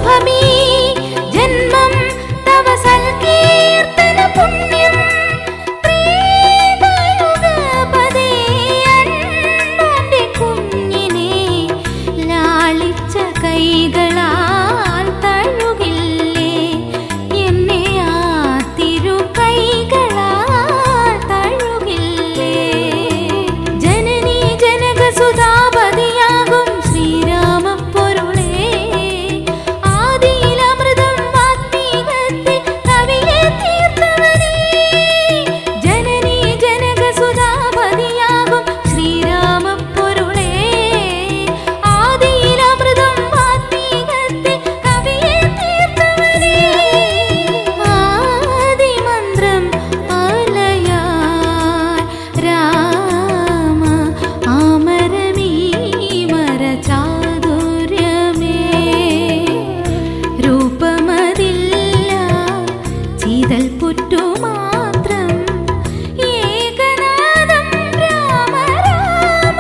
ശുഭമീ ജന്മം തവ സൽകീർത്തന പുണ്യം ത്രികായുഗപദേ അൻപന്റെ കുഞ്ഞിനെ ലാളിച്ച കൈകളാൽ തഴുകില്ലേ എന്നെ ആ തിരു കൈകളാൽ തഴുകില്ലേ ജനനീ ജനകസുധാപതിയാകും ശ്രീരാമപ്പൊരുളേ ആദിയിലമൃതം വാത്മീകത്തിൽ കവിയെ തീർത്തവനേ ജനനീ ജനകസുധാപതിയാകും ശ്രീരാമപ്പൊരുളേ ആദിയിലമൃതം വാത്മീകത്തിൽ കവിയെ തീർത്തവനേ ആദിമന്ത്രം ആലയാൽ രാമ ആമരമീ മരചാതുര്യമേ രൂപമതില്ല ചീതൽ പുറ്റു മാത്രം ഏകനാദം രാമ രാമ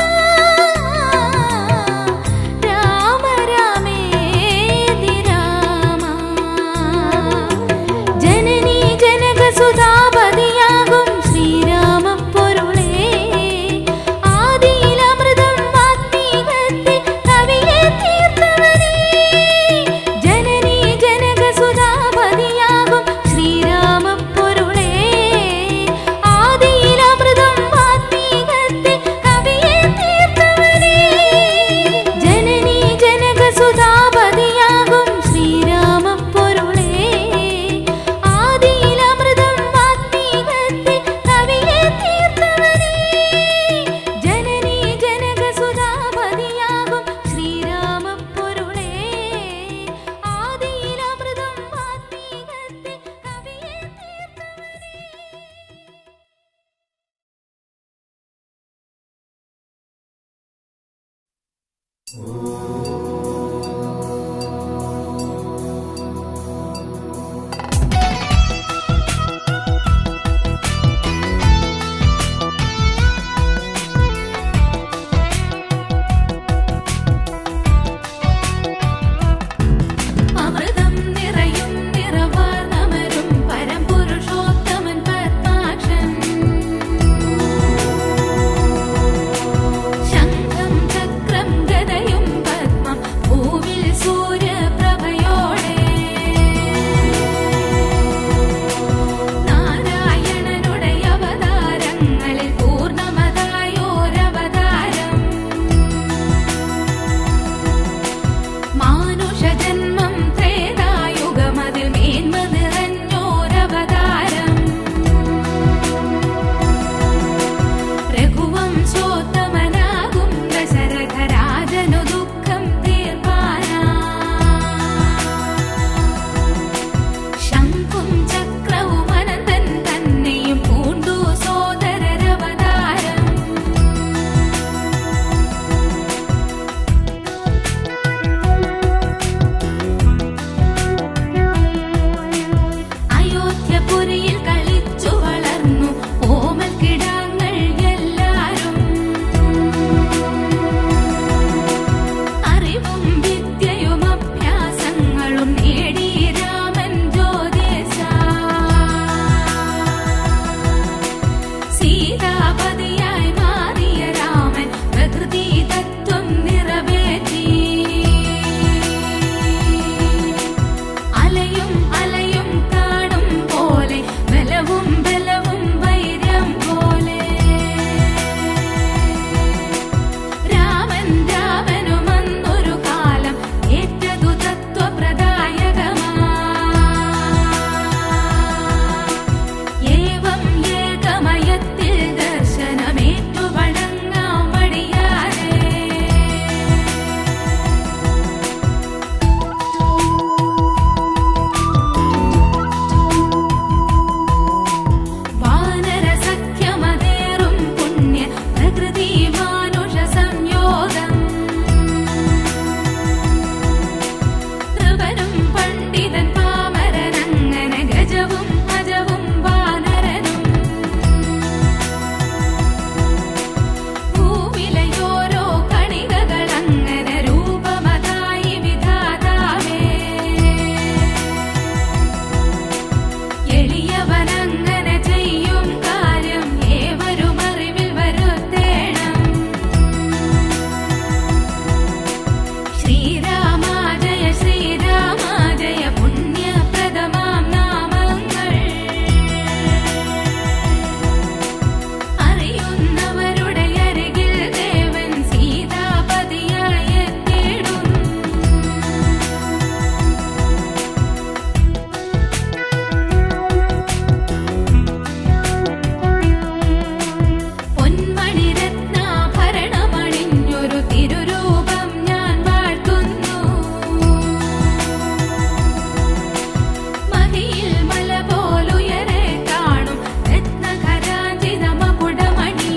രാമ രാമേതി രാമ ജനനീ ജനകസുധാപതിയാകും ശ്രീരാമപ്പൊരുളേ ആദിയിലമൃതം വാത്മീകത്തിൽ കവിയെ തീർത്തവനേ ജനനീ ജനകസുധാപതിയാകും ശ്രീരാമപ്പൊരുളേ ആദിയിലമൃതം വാത്മീകത്തിൽ കവിയെ തീർത്തവനേ ജനനീ ജനകസുധാപതിയാകും ശ്രീരാമപ്പൊരുളേ ആദിയിലമൃതം വാത്മീകത്തിൽ കവിയെ തീർത്തവനേ ജനനീ ജനകസുധാപതിയാകും ശ്രീരാമപ്പൊരുളേ ആദിയിലമൃതം വാത്മീകത്തിൽ കവിയെ അമൃതം നിറയും നിറവാർന്നമരും പരംപുരുഷോത്തമൻ പത്മാക്ഷൻ ശംഖം ചക്രം ഗദയും അവനങ്ങനെ ചെയ്യും കാര്യം ഏവരും അറിവിൽ വരുത്തേണം. ശ്രീരാമ ജയ ശ്രീരാമ ജയ പുണ്യപ്രദമാം നാമങ്ങൾ അറിയുന്നവരുടെ അരികിൽ ദേവൻ സീതാപതിയായി എത്തിയിടും. പൊന്മണിരത്നാഭരണമണിഞ്ഞൊരു തിരുരൂപം ഞാൻ വാഴ്ത്തുന്നു. മഹിയിൽ മല പോലുയരെ കാണും രത്നഖരാഞ്ചിത മകുടമണി.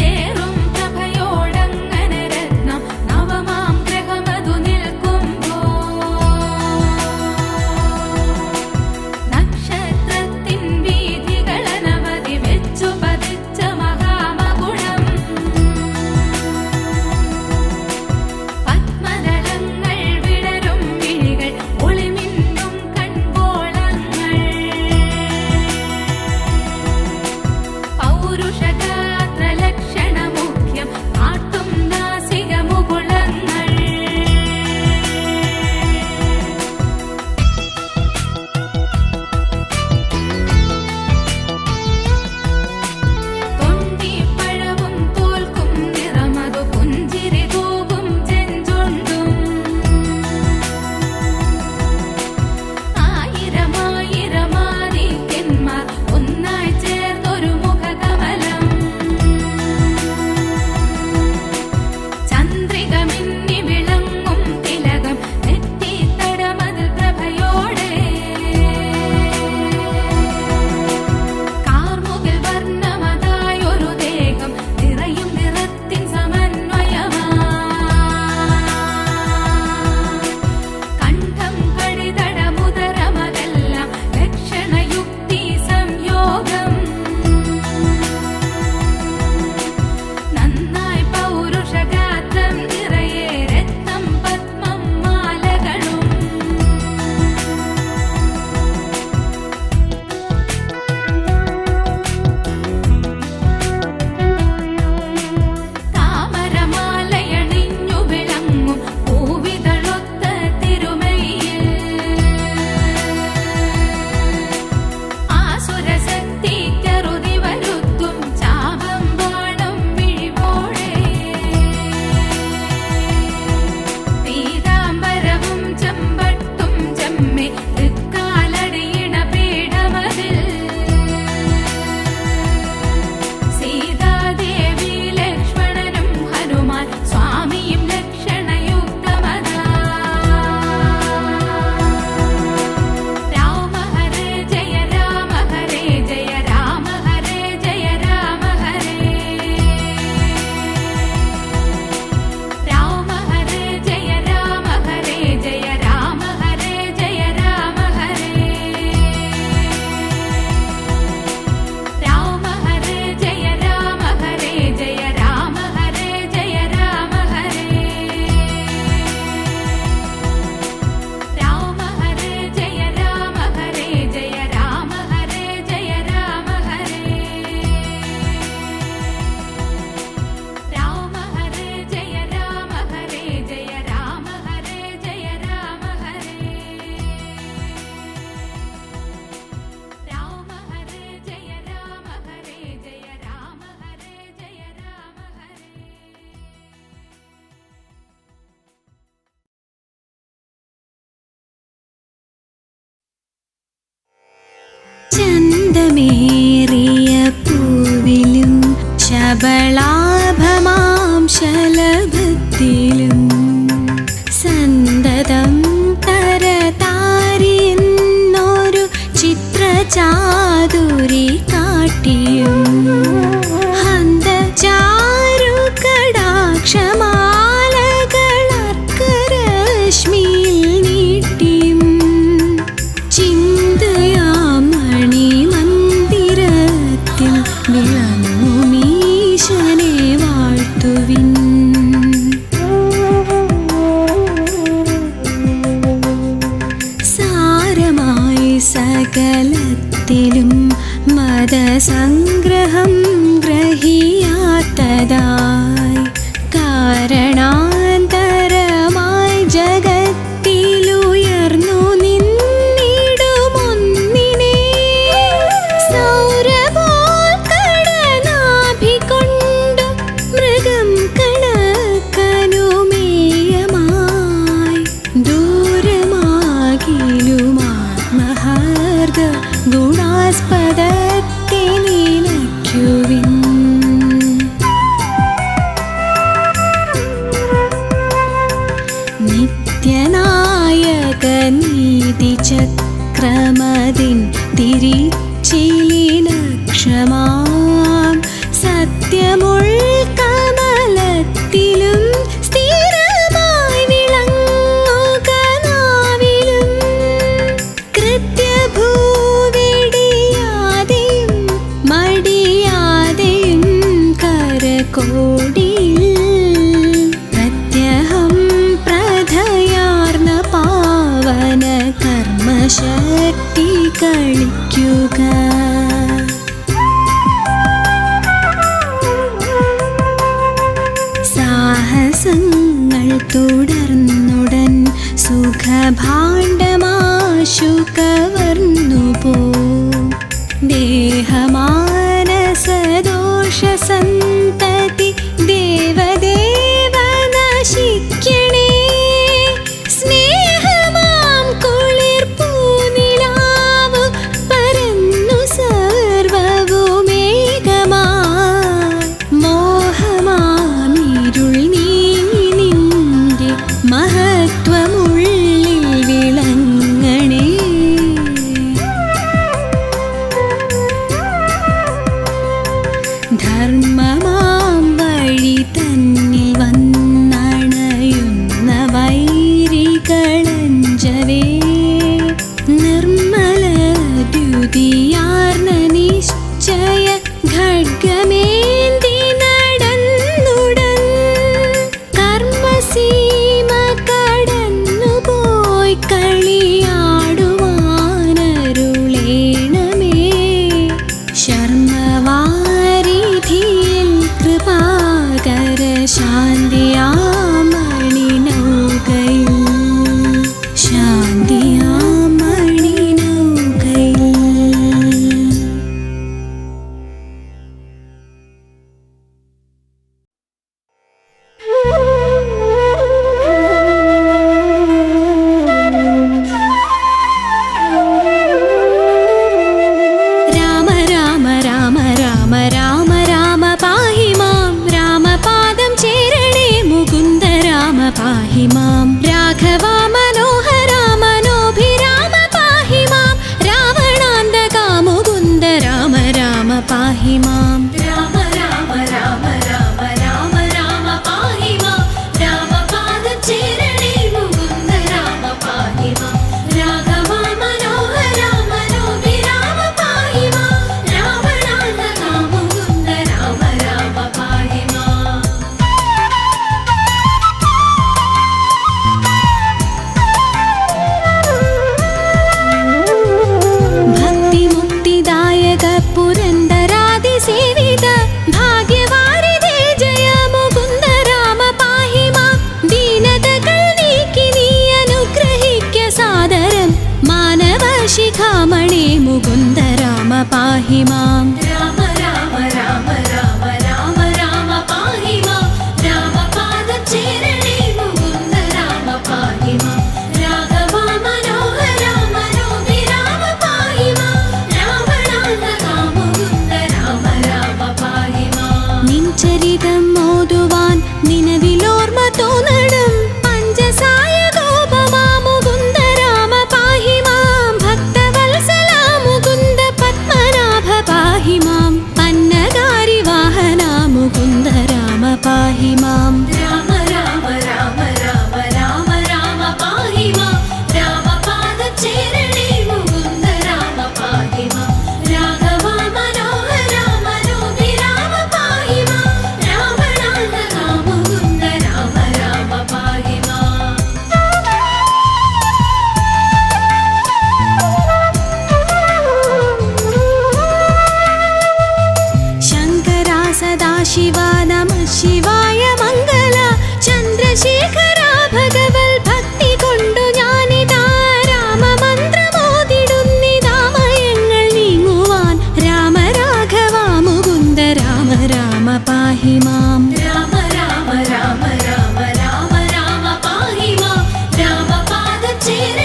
ഏറും പ്രഭയോടങ്ങനെ രത്നം നവമാം ഗ്രഹമതു നിൽക്കുമ്പോൾ നക്ഷത്രത്തിൻ വീഥികളനവധി വെച്ചു പതിച്ച മഹാമകുടം. പത്മദളങ്ങൾ വിടരും വിഴികൾ ഒളിമിന്നും കൺകോളങ്ങൾ. പൗരുഷഗാത്ര ലക്ഷണമുഖ്യം കാട്ടും നാസിക മുകുളങ്ങൾ. തൊണ്ടിപ്പഴവും തോൽക്കും നിറമതു പുഞ്ചിരി തൂകും ചെഞ്ചുണ്ടും. ആയിരമായിരമാദിത്യന്മാർ ഒന്നായി ചേർന്നൊരു മുഖകമലം. ചന്ദ്രിക മിന്നി വിളങ്ങും തിലകം നെറ്റിത്തടമതിൽ പ്രഭയോടെ. കാർമുകിൽ വർണ്ണമതായൊരു ദേഹം നിറയും നിറത്തിൻ സമന്വയമാ. കണ്ഠം കടിതടമുദരമതെല്ലാം ലക്ഷണയുക്തി സംയോഗം. നന്നായി പൗരുഷഗാത്രം നിറയെ രത്നം പത്മം മാലകളും. താമരമാലയണിഞ്ഞു വിളങ്ങും പൂവിതളൊത്ത തിരുമയിൽ. ആസുരശക്തിക്കറുതി വരുത്തും ചാപം ബാണം മിഴിവോടെ. പീതാംബരവും ചെമ്പട്ടും ചെമ്മെ തൃക്കാലടിയിണ പീഠമതിൽ. സീതാദേവി ലക്ഷ്മണനും ഹനുമാൻ സ്വാമിയും ലക്ഷണയുക്തമതാ. രാമ ഹരേ ജയ രാമ ഹരേ ജയ രാമ ഹരേ ജയ രാമ ഹരേ. രാമ ഹരേ ജയ രാമ ഹരേ ജയ രാമ ഹരേ ജയ രാമ ഹരേ. രാമ ഹരേ ജയ രാമ ഹരേ ജയ രാമ ഹരേ ജയ രാമ ഹരേ. രാമ ഹരേ ജയ രാമ ഹരേ ജയ രാമ ഹരേ ജയ രാമ ഹരേ. രാമ ഹരേ ജയ രാമ ഹരേ ജയ രാമ ഹരേ ജയ രാമ ഹരേ. രാമ ഹരേ ജയ രാമ ഹരേ ജയ രാമ ഹരേ ജയ രാമ ഹരേ. ചന്തമേറിയ പൂവിലും ശബളാഭമാം ശലഭത്തിലും സന്തതം തരതാരിന്നൊരു ചിത്രചാതുരി കാട്ടിയും ഹന്തചാരു കടാക്ഷമാലകളർക്കരശ്മിയിൽ നീട്ടിയും ചിന്തയാം മണിമന്ദിരത്തിൽ വിളങ്ങുമീശനെ വാഴ്ത്തുവിൻ. സകലത്തിലും മതസംഗ്രഹം ഗ്രഹിയാത്തതായി കാരണാന്തരമായി ജഗത്തിലുയർന്നു നിന്നിടുമൊന്നിനെ സൗരപോൽ കടനാഭികൊണ്ടു മൃഗം കണക്കനുമേയമായി ദൂരമാകിലുമാത്മഹാർദ ഗുണാസ്പദത്തെ നിലയ്ക്കുവിൻ നിത്യനായക നീതിചക്രമതിൻ തിരിച്ചിലിലക്ഷമാം സത്യമുൾക്കമലത്തിലും സ്ഥിരമായി വിളങ്ങുക നാവിലും കൃത്യഭൂവിടിയാതെയും മടിയാതെയും കരകോടിയിൽ പ്രത്യഹം പ്രധയാർന്ന പാവന കർമ്മശക്തി കളിക്കുക സാഹസങ്ങൾ തുടർന്നുടൻ സുഖഭാണ്ഡമാശു കവർന്നുപോ ദേഹമാനസദോഷസന്തതി ദേവദേവ നശിക്കണേ സ്നേഹമാം കുളിർപ്പൂനിലാവു പരന്നു സർവവുമേകമായി മോഹമാമിരുൾ നീങ്ങി നിന്റെ മഹത്വമുള്ളിൽ വിളങ്ങണേ ധർമ്മമാം വഴി തന്നിൽ വന്നണയുന്ന വൈരികളഞ്ചവേ നിർമ്മല ദ്യുതിയാർന്ന നിശ്ചയ ഖഡ്ഗമേന്തി നടന്നുടൻ കർമ്മസീമ കടന്നുപോയി കളിയാടുവാനരുളേണമേ ശർമ്മവാരിധിയിൽ കൃപാകര ശാന്തിയാമണിനൗകയിൽ ശാന്തിയാമണിനൗകയിൽ രാമ രാമ രാമ രാമ രാമ രാമ പാഹി മാം രാമപാദം ചേരണേ മുകുന്ദ രാമ പാഹി മാം രാഘവ മനോഹര മനോഭിരാമ പാഹി മാം രാവണാന്തകാ മുകുന്ദ രാമ രാമ പാഹി മാം രാമ രാമ രാമ രാമ രാമ രാമ പാഹി മാം രാമപാദം ചേരണേ മുകുന്ദ രാമ പാഹി മാം രാഘവ മനോഹര മനോഭിരാമ പാഹി മാം രാവണാന്തകാ മുകുന്ദ രാമ രാമ പാഹി മാം ഭക്തിമുക്തിദായക പുരന്ദരാദിസേവിത ഭാഗ്യവാരിധേ ജയ മുകുന്ദ രാമ പാഹി മാം ദീനതകൾ നീക്കി നീ അനുഗ്രഹിക്ക സാദരം മാനവ ശിഖാമണി മുകുന്ദ രാമ പാഹി മാം രാമ രാമ രാമ രാമ രാമ രാമ പാഹി മാം രാമപാദം ചേരണേ മുകുന്ദ രാമ പാഹി മാം രാഘവ മനോഹര മനോഭിരാമ പാഹി മാം രാവണാന്തകാ മുകുന്ദ രാമ രാമ പാഹി മാം നിൻ ചരിതം മോതുവാൻ നിലവിലോർമ്മ തോന്നണം പഞ്ചസായ ഗോപമാ മുകുന്ദ രാമ പാഹി മാം ഭക്തവത്സല മുകുന്ദ പത്മനാഭ പാഹി ശിവ നമ ശിവായ മംഗള ചന്ദ്രശേഖര ഭഗവൽ ഭക്തി കൊണ്ടു ഞാനിതാ രാമമന്ത്രമോതിടുന്നിതാമയങ്ങൾ നീങ്ങുവാൻ രാമ രാഘവ മുകുന്ദ രാമ രാമ പാഹി മാം രാമ രാമ രാമ രാമ രാമ രാമ പാഹി മാം രാമപാദചേരണേ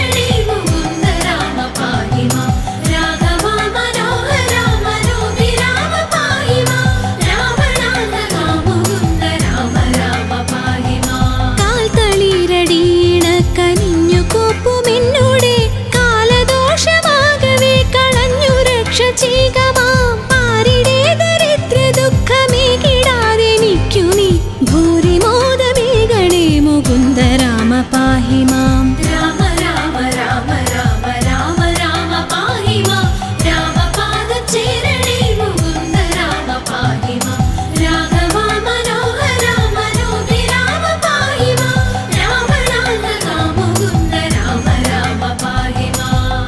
മുകുന്ദ രാമ പാഹി മാം രാഘവ മനോഹര മനോഭിരാമ പാഹി മാം രാമനാഥ മുകുന്ദ രാമ രാമ പാഹി മാം കാൽത്തളിരടീണ കനിഞ്ഞു കോപ്പുമെന്നോടെ കാലദോഷമാകവേ കളഞ്ഞു രക്ഷ ചെയ്യുക മാം ആരുടെ ദരിദ്ര ദുഃഖമേ കിടാതെ നിൽക്കു നീ ഭൂരിമോദമേകണേ മുകുന്ദ രാമ പാഹി മാം രാമ രാമ രാമ രാമ രാമ രാമ പാഹി മാം രാമപാദചേരണേ മുകുന്ദ രാമ പാഹി മാം രാഘവ മനോഹര മനോഭിരാമ പാഹി മാം രാമനാഥ മുകുന്ദ രാമ രാമ പാഹി മാം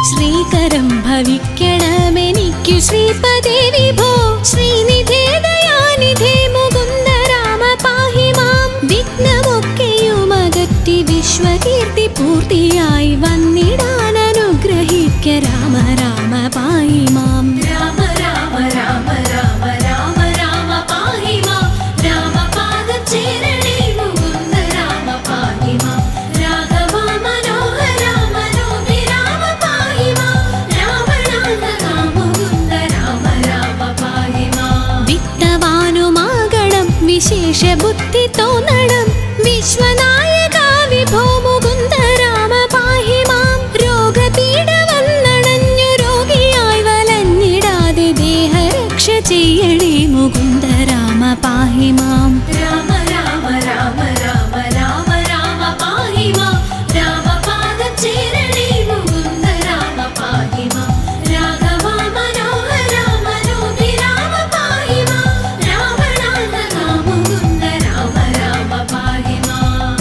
ശ്രീകരം ഭവിക്കണമെനിക്കു ശ്രീപദേ വിഭോ ശ്രീനിധേ ദയാനിധേ മുകുന്ദ രാമ പാഹി മാം വിഘ്നമൊക്കെയും അകറ്റി വിശ്വകീർത്തി പൂർത്തിയായി വന്നിടാൻ അനുഗ്രഹിക്ക രാമ രാമ പാഹി മാം രാമ രാമ രാമ രാമ രാമ രാമ പാഹി മാം രാമപാദചേരണേ മുകുന്ദ രാമ പാഹി മാം രാഘവ മനോഹര മനോഭിരാമ പാഹി മാം രാമനാഥ മുകുന്ദ രാമ രാമ പാഹി മാം വിത്തവാനുമാകണം വിശേഷ ബുദ്ധി തോന്നണം വിശ്വനായക വിഭോ മുകുന്ദ രാമ പാഹി മാം രോഗപീഡ വന്നണഞ്ഞു രോഗിയായി വലഞ്ഞിടാതെ ദേഹരക്ഷ ചെയ്യണേ മുകുന്ദ രാമ പാഹി മാം രാമ രാമ രാമ രാമ രാമ രാമ പാഹി മാം രാമപാദചേരണേ മുകുന്ദ രാമ പാഹി മാം രാഘവ മനോഹര മനോഭിരാമ പാഹി മാം രാമനാഥ മുകുന്ദ രാമ രാമ പാഹി മാം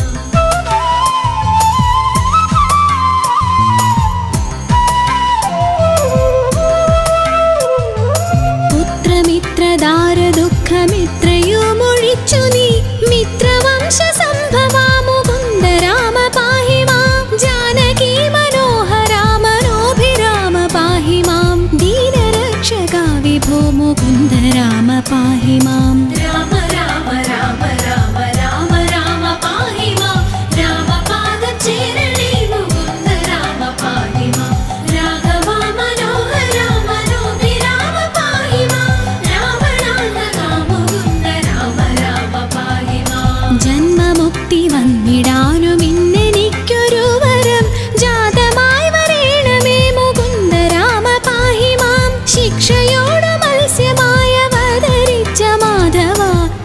പുത്രമിത്രദാര ദുഃഖമിത്രയും ഒഴിച്ചു നീ മിത്രവംശ സംഭവാ മുകുന്ദ രാമ പാഹി മാം ജാനകി മനോഹര മനോഭിരാമ പാഹി മാം ദീനരക്ഷക വിഭോ മുകുന്ദ രാമ പാഹി മാം രാമ രാമ രാമ രാമ രാമ രാമ പാഹി മാം രാമപാദചേരണേ മുകുന്ദ രാമ പാഹി മാം രാഘവ മനോഹര മനോഭിരാമ പാഹി മാം രാമനാഥ മുകുന്ദ രാമ രാമ പാഹി മാം ജന്മമുക്തി വന്നിടാനും ഇന്നെനിക്കൊരു വരം ജാതമായി വരേണമേ മുകുന്ദ രാമ പാഹി മാം ശിക്ഷയോട് മത്സ്യമായ അവതരിച്ച മാധവ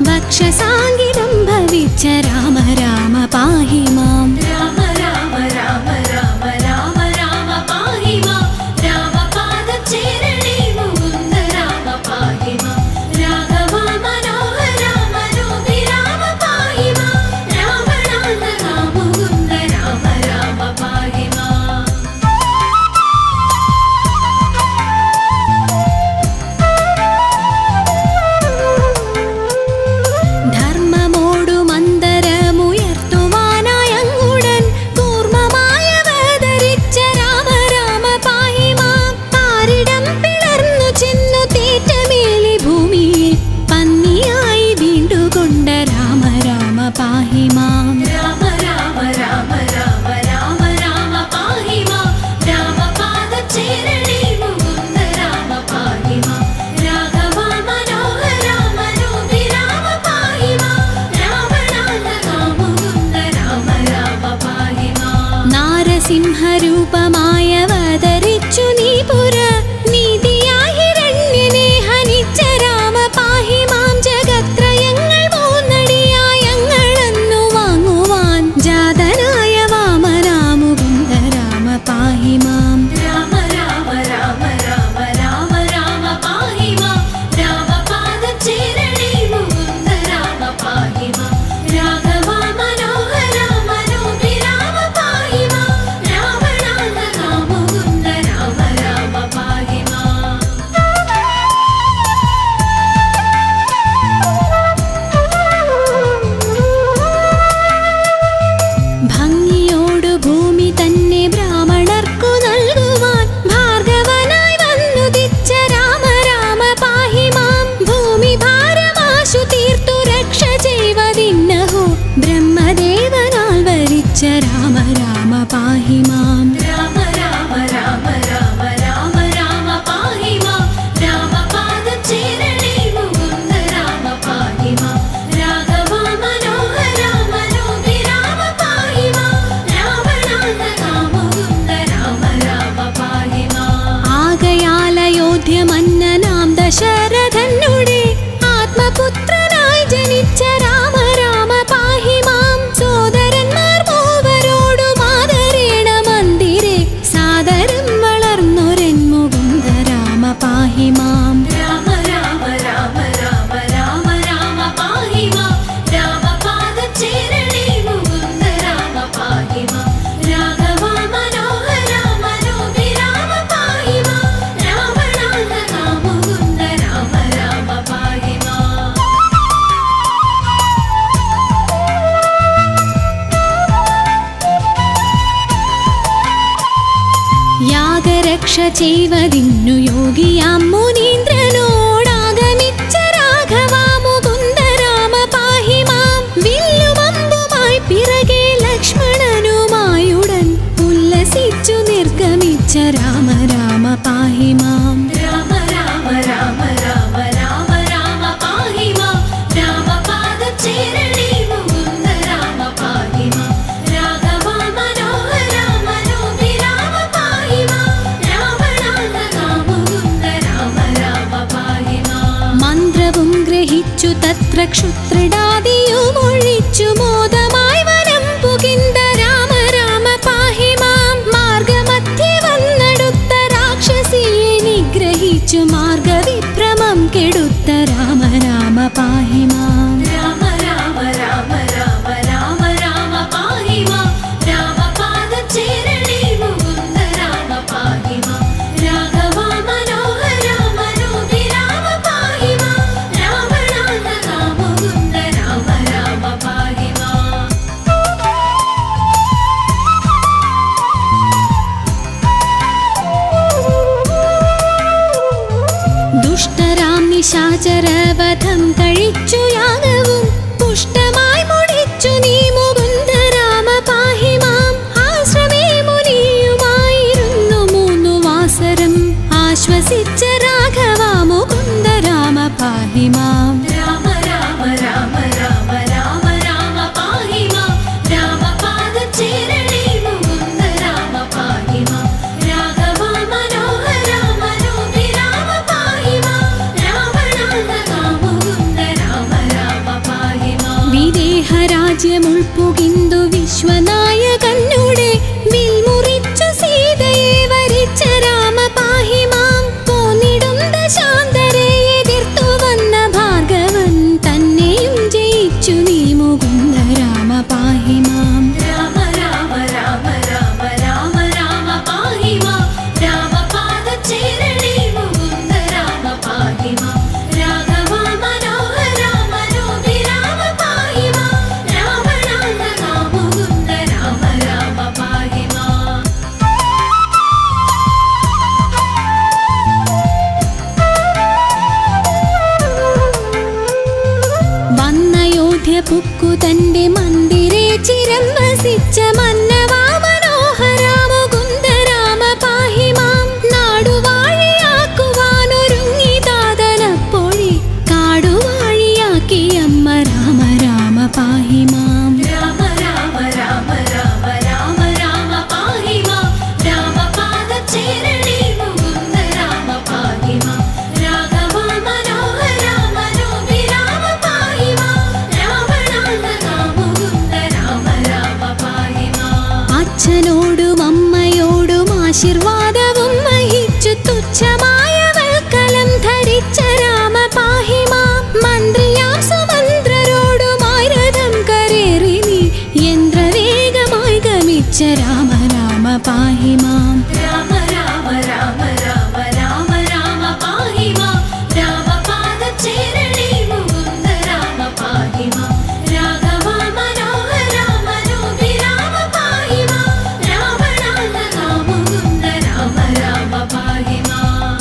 ഭക്ഷസാങ്കിതം ഭവിച്ച രാമ രാമ പാഹി മാം രാമ രാമ രാമ രാമ രാമ രാമ പാഹി മാം രാമപാദചേരണേ മുകുന്ദ രാമ പാഹി മാം രാഘവ മനോഹര മനോഭിരാമ പാഹി മാം രാമനാഥ മുകുന്ദ രാമ രാമ പാഹി മാം ധർമ്മമോടു മന്ദരമുയർത്തുവാനായ ജനിച്ച രാമ രാമ പാഹി മാം. രാമ രാമ രാമ രാമ രാമ രാമ പാഹി മാം. രാമപാദചേരണേ മുകുന്ദ രാമ പാഹി മാം. രാഘവ മനോഹര മനോഹി രാമ പാഹി മാം. രാവണാന്തക മുകുന്ദ രാമ രാമ പാഹി മാം. ആകയാൽ അയോധ്യ മന്നനാം ദശരഥനുടെ ആത്മപുത്രനായി ജനിച്ച രാമ രാമ പാഹി മാം. സോദരന്മാർ മൂവരോടും ആദരേണ മന്ദിരെ സാദരം വളർന്നൊരൻ മുകുന്ദ രാമ പാഹി മാം. രാമ രാമ രാമ രാമ രാമ രാമ പാഹി മാം. രാമപാദചേരണേ മുകുന്ദ രാമ പാഹി മാം. രാഘവ മനോഹര മനോഹി രാമ പാഹി മാം. രാവണാന്തക മുകുന്ദ രാമ രാമ പാഹി മാം. യാഗരക്ഷ ചെയ്വതിന്നു യോഗിയാം മുനീന്ദ്രനോടാഗമിച്ച രാഘവ മുകുന്ദ രാമ പാഹി മാം. വില്ലുമമ്പുമായി പിറകെ ലക്ഷ്മണനുമായുടൻ ഉല്ലസിച്ചു നിർഗമിച്ച രാമ രാമ പാഹി മാം. രാമ രാമ രാമ രാമ രാമ രാമ പാഹി മാം. രാമപാദചേരണേ മുകുന്ദ രാമ പാഹി മാം. രാഘവ മനോഹര മനോഹി രാമ പാഹി മാം. രാവണാന്തക മുകുന്ദ രാമ രാമ പാഹി മാം. മന്ത്രവും ഗ്രഹിച്ചു തത്ര ക്ഷുത്രിടാദിയും ഒഴിച്ചു മോദമായി വനം പുകിന്ത രാമ രാമ പാഹി മാം. മാർഗമധ്യേ വന്നടുത്ത രാക്ഷസിയെ നിഗ്രഹിച്ചു മാർഗവിഭ്രമം കെടുത്ത രാമ രാമ പാഹി മാം. രാമ രാമ രാമ രാമ രാമ രാമ പാഹി മാം. രാമപാദചേരണേ മുകുന്ദ രാമ പാഹി മാം. രാഘവ മനോഹര മനോഹി രാമ പാഹി മാം. രാവണാന്തക മുകുന്ദ രാമ രാമ പാഹി മാം. ദുഷ്ടരാം നിശാചരവധം കഴിച്ചു യാഗവും പുഷ്ടമായി മുടിച്ചു നീ മുകുന്ദ രാമ പാഹി മാം. ആശ്രമേ മുനിയുമായിരുന്നു 3 വാസരം ആശ്വസിച്ച രാഘവ മുകുന്ദ രാമ പാഹി മാം. രാമ രാമ രാമ രാമ രാമ രാമ പാഹി മാം. രാമപാദചേരണേ മുകുന്ദ രാമ പാഹി മാം. രാഘവ മനോഹര മനോഹി രാമ പാഹി മാം. രാവണാന്തക മുകുന്ദ രാമ രാമ പാഹി മാം. വിദേഹരാജ്യമുൾപ്പുകിന്തു വിശ്വനായകനുടെ വിൽമുറിച്ചു സീതയെ വരിച്ച രാമ പാഹി മാം. പോന്നിടും ദശാന്തരെ എതിർത്തു വന്ന ഭാർഗവൻ തന്നെയും ജയിച്ചു നീ മുകുന്ദ രാമ പാഹി മാം. രാമ രാമ രാമ രാമ രാമ രാമ പാഹി മാം. രാമപാദചേരണേ മുകുന്ദ രാമ പാഹി മാം. രാഘവ മനോഹര മനോഹി രാമ പാഹി മാം. രാവണാന്തക മുകുന്ദ രാമ രാമ പാഹി മാം. വന്നയോധ്യ പുക്കു തന്റെ മന്ദിരെ ചിരം വസിച്ച മന്നവാ മനോഹര മുകുന്ദ രാമ പാഹി മാം. നാടുവാഴിയാക്കുവാനൊരുങ്ങി താതനപ്പോഴേ കാടുവാഴിയാക്കി അമ്മ രാമ രാമ പാഹി മാം. രാമ രാമ രാമ രാമ രാമ രാമ പാഹി മാം. രാമപാദചേരണേ മുകുന്ദ രാമ പാഹി മാം. രാഘവ മനോഹര മനോഹി രാമ പാഹി മാം. രാവണാന്തക മുകുന്ദ രാമ രാമ പാഹി മാം. അച്ഛനോടും അമ്മയോടും ആശീർവാദവും വഹിച്ചു തുച്ഛമായ വൽക്കലം ധരിച്ച രാമ പാഹി മാം. മന്ത്രിയാം സുമന്ത്രരോടുമായി രഥം കരേറി നീ യന്ത്രവേഗമായി ഗമിച്ച രാമ രാമ പാഹി മാം. രാമ രാമ രാമ രാമ രാമ രാമ പാഹി മാം. രാമപാദചേരണേ മുകുന്ദ രാമ പാഹി മാം. രാഘവ മനോഹര മനോഹി രാമ പാഹി മാം. രാവണാന്തക മുകുന്ദ രാമ രാമ പാഹി മാം.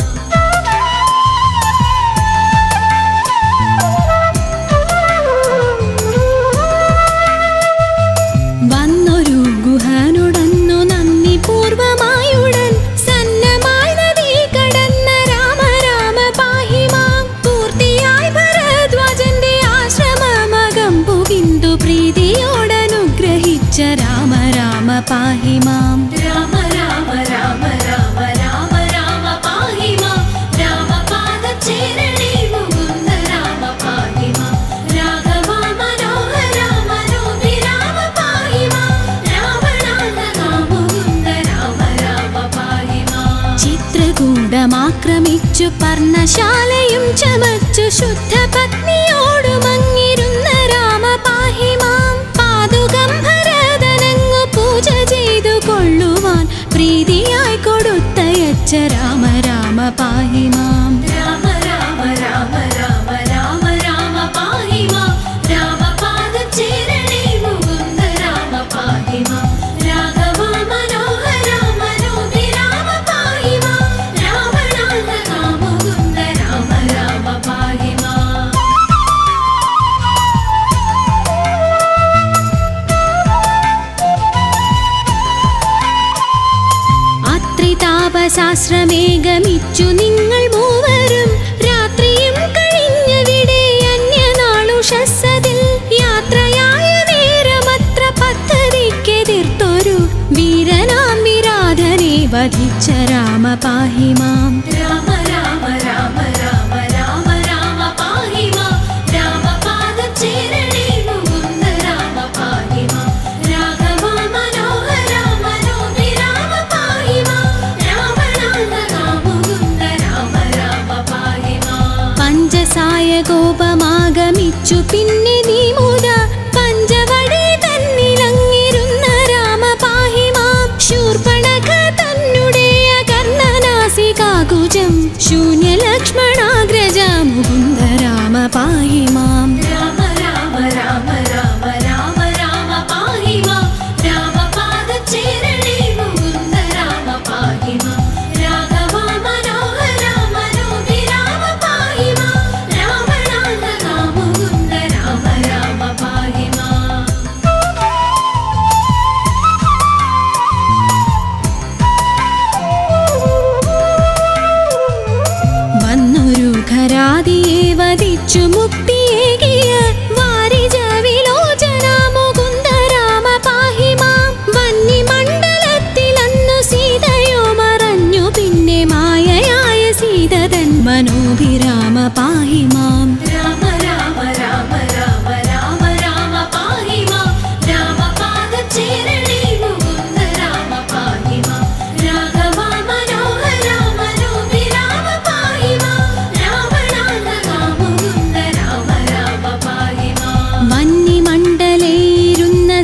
പാഹി മാം രാമ രാമ രാമ രാമ രാമ രാമ പാഹി മാം രാമപാദചേരണേ മുകുന്ദ രാമ പാഹി മാം രാഘവ മനോഹര മനോഭിരാമ പാഹി മാം രാവണാന്തക മുകുന്ദ രാമ രാമ പാഹി മാം ചിത്രകൂടമാക്രമിച്ചു പർണശാലയും ചമച്ചു ശുദ്ധ പത്നിയോടു മങ്ങിരുന്ന രാമ പാഹി മാം പാതുകം ഭരതനങ്ങു പൂജ ചെയ്തു കൊള്ളുവാൻ പ്രീതിയായി കൊടുത്തയച്ച രാമ രാമ പാഹി മാം രാമ രാമ രാമ രാമ രാമ രാമ പാഹി മാം രാമപാദചേരണേ മുകുന്ദ രാമ പാഹി മാം രാഘവ മനോഹര മനോഭിരാമ പാഹി മാം രാവണാന്തക മുകുന്ദ രാമ രാമ പാഹി മാം അത്രിതാപശാസ്ത്രമേകമിച്ചു നിങ്ങൾ മൂവരും രാത്രിയും കഴിഞ്ഞവിടെ അന്യനാളുഷസ്സതിൽ യാത്രയായ നേരമത്ര പദ്ധതിക്കെതിർത്തൊരു വീരനാം വിരാധനെ വധിച്ച രാമ പാഹി മാം രാമ രാമ രാമ രാമ രാമ രാമ പാഹി മാം രാമപാദചേരണേ മുകുന്ദ രാമ പാഹി മാം രാഘവ മനോഹര മനോഭിരാമ പാഹി മാം രാവണാന്തക മുകുന്ദ രാമ രാമ പാഹി മാം പഞ്ചസായ കോപമാഗമിച്ചു പിന്നെ നീ മുത പഞ്ചവടി തന്നിലങ്ങിരുന്ന രാമ പാഹി മാം ശൂർപ്പണഖ തന്നെ കർണനാസികാകുജം ശൂന്യലക്ഷ്മണാഗ്രജ മുകുന്ദ രാമ പാഹി മാം രാമ രാമ രാമ രാമ രാമ രാമ പാഹി മാം രാമപാദചേരണേ മുകുന്ദ രാമ പാഹി മാം രാഘവ മനോഹര മനോഭിരാമ പാഹി മാം രാവണാന്തക മുകുന്ദ രാമ രാമ പാഹി മാം വന്നൊരു ഖരാദിയെ വധിച്ചു മുക്തിയേകിയ വാരിജ വിലോചന മുകുന്ദ രാമ പാഹി മാം വന്യമണ്ഡലത്തിലന്നു സീതയോ മറഞ്ഞു പിന്നെ മായയായ സീതതൻ മനോഭിരാമ പാഹി മാം രാമ രാമ രാമ രാമ രാമ രാമ പാഹി മാം രാമപാദചേരണേ മുകുന്ദ രാമ പാഹി മാം രാഘവ മനോഹര മനോഭിരാമ പാഹി മാം രാവണാന്തക മുകുന്ദ രാമ രാമ പാഹി മാം വന്യമണ്ഡലയിലിരുന്ന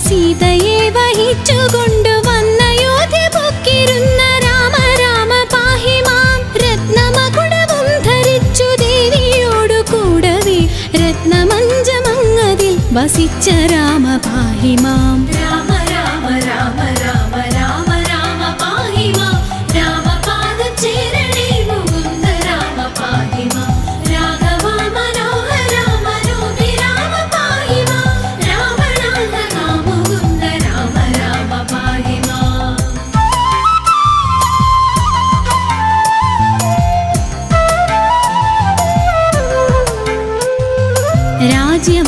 സീതയെ വഹിച്ചുകൊണ്ടു വന്ന യോധ്യ പൊക്കിരുന്ന രാമ രാമ പാഹി മാം രത്നമകുടവും ധരിച്ചു ദേവിയോടു കൂടവേ രത്നമഞ്ചമങ്ങതിൽ വസിച്ച രാമ പാഹി മാം രാമ രാമ രാമ രാമ രാമ രാമ പാഹി മാം രാമപാദചേരണേ മുകുന്ദ രാമ പാഹി മാം രാഘവ മനോഹര മനോഭിരാമ പാഹി മാം രാവണാന്തക മുകുന്ദ രാമ രാമ പാഹി മാം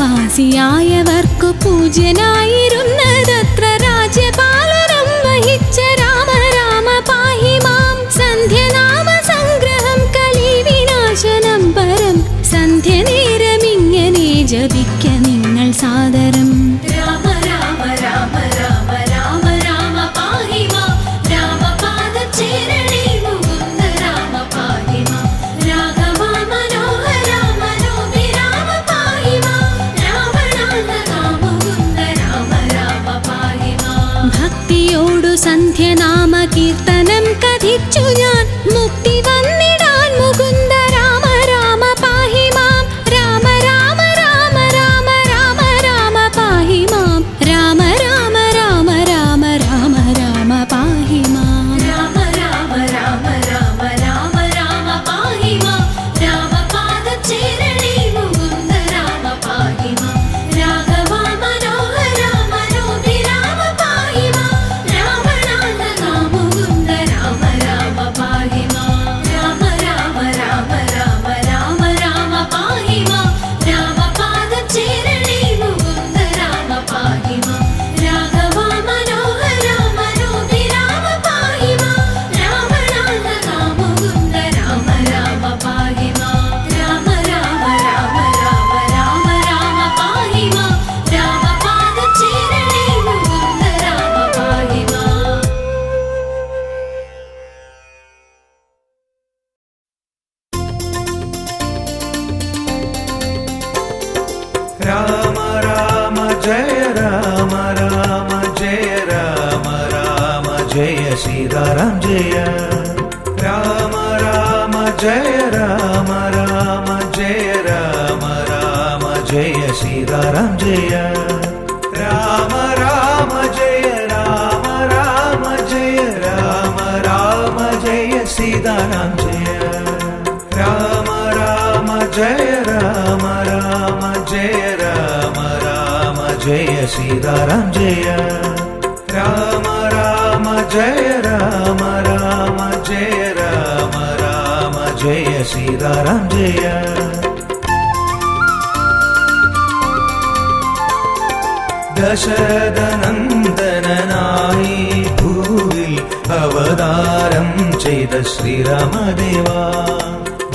രാജ്യവാസിയായവർക്കു പൂജ്യനായിരുന്നതത്ര രാജ്യപാലനം വഹിച്ച രാമ രാമ പാഹി മാം സന്ധ്യനാമ സംഗ്രഹം കലിവിനാശനം പരം സന്ധ്യനേരമിങ്ങനെ ജപിക്ക നിങ്ങൾ സാദരം രാമ രാമ രാമ രാമ രാമ രാമ പാഹി മാം രാമപാദചേരണേ മുകുന്ദ രാമ പാഹി മാം രാഘവ മനോഹര മനോഭിരാമ പാഹി മാം രാവണാന്തക മുകുന്ദ രാമ രാമ പാഹി മാം ഭക്തിയോടു സന്ധ്യനാമ കീർത്തനം കഥിച്ചു ഞാൻ മുക്തി വന്നിടാൻ മുകുന്ദ രാമ രാമ പാഹി മാം രാമ രാമ രാമ രാമ രാമ രാമ പാഹി മാം രാമ രാമ രാമ രാമ രാമ രാമ പാഹി മാം രാമ രാമ രാമ രാമ രാമ രാമ പാഹി മാം രാമപാദചേരണേ മുകുന്ദ രാമ പാഹി മാം രാഘവ മനോഹര മനോഭിരാമ പാഹി മാം രാവണാന്തക മുകുന്ദ രാമ രാമ പാഹി सीताराम जय राम राम जय राम राम जय राम राम जय सीताराम जय राम राम जय राम राम जय राम राम जय सीताराम जय राम राम जय राम राम जय राम राम जय सीताराम जय राम राम जय राम राम जय राम राम जय सीताराम जय ദശരഥനന്ദനായി ഭൂവിൽ അവതാരം ചെയ്ത ശ്രീരാമദേവാ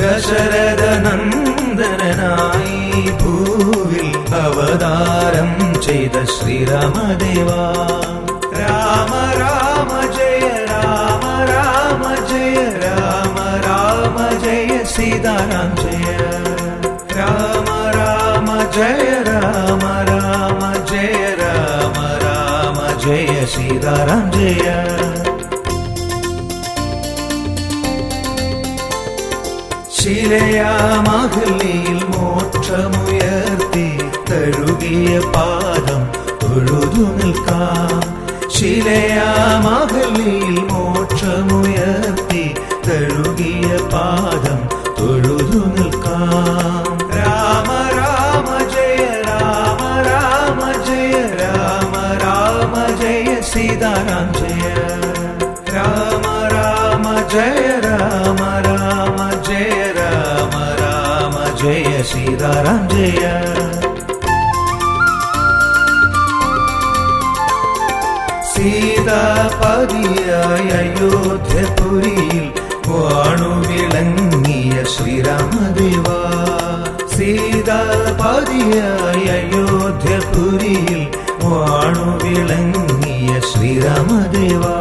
ദശരഥനന്ദനായി ഭൂവിൽ അവതാരം ചെയ്ത ശ്രീരാമദേവാ രാമ രാമ ജയ രാമ രാമ ജയ രാമ രാമ ജയ സീതാരാം ജയ രാമ രാമ ജയ രാമ രാമ ജയ രാമ രാമ ജയ സീതാരാം ജയ ശിലയാമഹല്ലിയിൽ മോക്ഷമുയർത്തി തഴുകിയ പാദം തൊഴുതു നിൽക്കാം ശിലയാമഹല്ലിയിൽ മോക്ഷമുയർത്തി തഴുകിയ പാദം തൊഴുതു നിൽക്കാം രാമ രാമ ജയ രാമ രാമ ജയ രാമ രാമ ജയ സീതാരാം ജയ രാമ രാമ ജയ രാമ രാമ ജയ രാമ രാമ ജയ സീതാരാം ജയ സീതാപതിയായ അയോധ്യപുരിയിൽ വാണുവിളങ്ങിയ ശ്രീരാമദേവാ സീതാപതിയായ അയോധ്യപുരിയിൽ വാണുവിളങ്ങിയ ശ്രീരാമദേവാ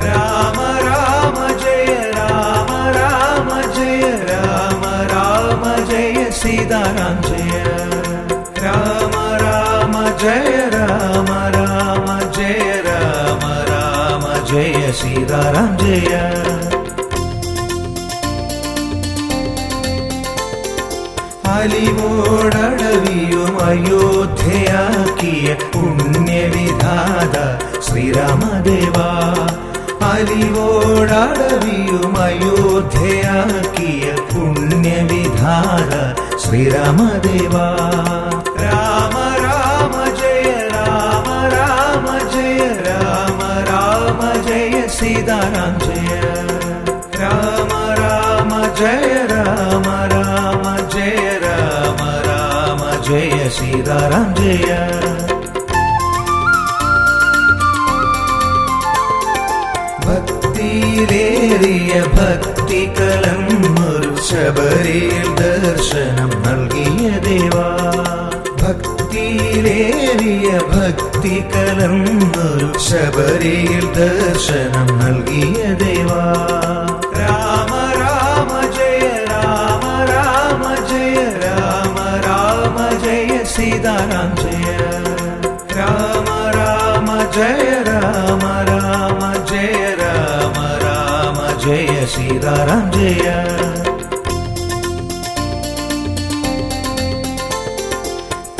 രാമ രാമ ജയ രാമ രാമ ജയ രാമ രാമ ജയ സീതാരാം ജയ രാമ രാമ ജയ രാമ രാമ ജയ രാമ രാമ ജയ സീതാരാം ജയ അലിവോടടവിയും അയോധ്യയാക്കിയ പുണ്യവിധാത ശ്രീരാമദേവാ അലിവോടടവിയും അയോധ്യയാക്കിയ പുണ്യവിധാത ശ്രീരാമദേവാ രാമ രാമ ജയ രാമ രാമ ജയ രാമ രാമ ജയ സീതാരാം ജയ രാമ രാമ ജയ രാമ രാമ ജയ രാമ രാമ ജയ സീതാരാം ജയ ഭക്തിയിലേറിയ ഭക്തി കലർന്നൊരു ശബരിയിൽ ദർശനം നൽകിയ ദേവാ ഭക്തിയിലേറിയ ഭക്തി കലർന്നൊരു ശബരിയിൽ ദർശനം നൽകിയ ദേവാ രാമ രാമ ജയ രാമ രാമ ജയ രാമ രാമ ജയ സീതാരാം ജയ രാമ രാമ ജയ രാമ രാമ ജയ രാമ രാമ ജയ സീതാരാം ജയ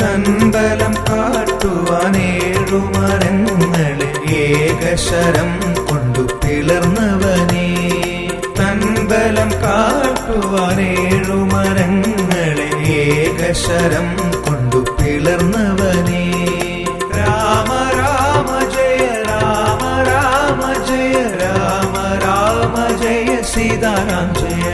തൻബലം കാട്ടുവാനേഴുമരങ്ങളെ ഏകശരം കൊണ്ടു പിളർന്നവനേ തൻബലം കാട്ടുവാനേഴുമരങ്ങളെ ഏകശരം കൊണ്ടു പിളർന്നവനേ രാമ രാമ ജയ രാമ രാമ ജയ രാമ രാമ ജയ സീതാരാം ജയ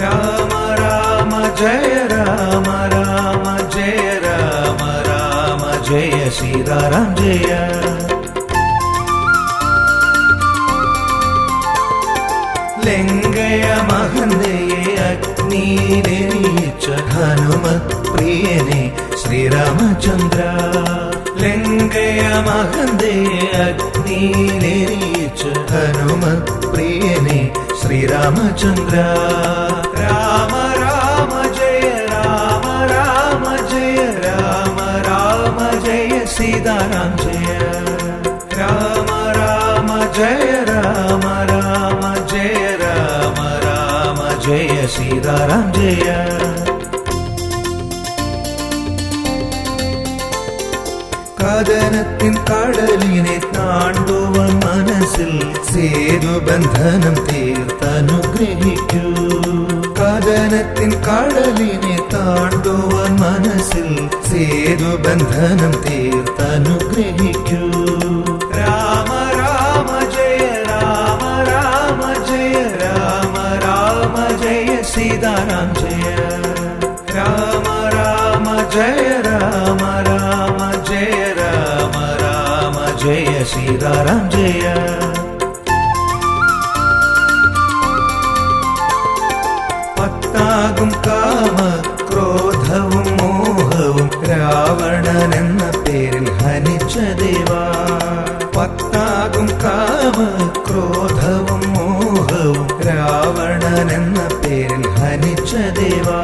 രാമ രാമ ജയ രാമ രാമ ജയ രാമ രാമ ജയ സീതാരാം ജയ ലങ്കയ മഹന്തയെ അഗ്നിയിലെരിയിച്ച ഹനുമത് പ്രിയനെ ശ്രീരാമചന്ദ്ര ലങ്കയ മഹന്തയെ അഗ്നിയിലെരിയിച്ച ഹനുമത് പ്രിയനെ ശ്രീരാമചന്ദ്ര രാമ രാമ ജയ രാമ രാമ ജയ രാമ രാമ ജയ സീതാരാം ജയ രാമ രാമ ജയ സീതാറാം ജയ. കഥനത്തിൻ കടലിനെ താണ്ടുവാൻ മനസ്സിൽ സേതുബന്ധനം തീർത്തനുഗ്രഹിക്കൂ. കഥനത്തിൻ കടലിനെ താണ്ടുവാൻ മനസ്സിൽ സേതുബന്ധനം തീർത്തനുഗ്രഹിക്കൂ. രാമ രാമ ജയ രാമ രാമ ജയ രാമ രാമ ജയ സീതാറാം ജയ. രാമ രാമ ജയ രാമ രാമ ജയ രാമ രാമ ജയ സീതാറാം ജയ. പത്താകും കാമ ക്രോധവും മോഹവും രാവണൻ എന്ന പേരിൽ ഹനിച്ച ദേവാ. പത്താകും കാമ ക്രോധവും മോഹവും രാവണൻ എന്ന പേരിൽ ഹനിച്ച ദേവാ.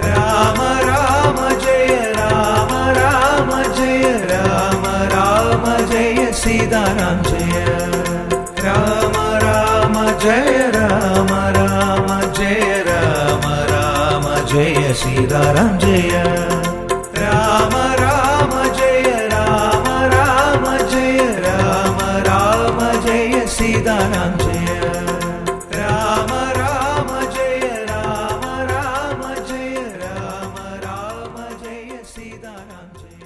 രാമ രാമ ജയ രാമ രാമ ജയ രാമ രാമ ജയ സീതാറാം ജയ. രാമ രാമ ജയ രാമ രാമ ജയ രാമ രാമ ജയ സീതാറാം ജയ. രാമ രാമ ജയ രാമ രാമ ജയ രാമ രാമ ജയ സീതാറാം ജയ. രാമ രാമ ജയ രാമ രാമ ജയ രാമ രാമ ജയ സീതാറാം ജയ.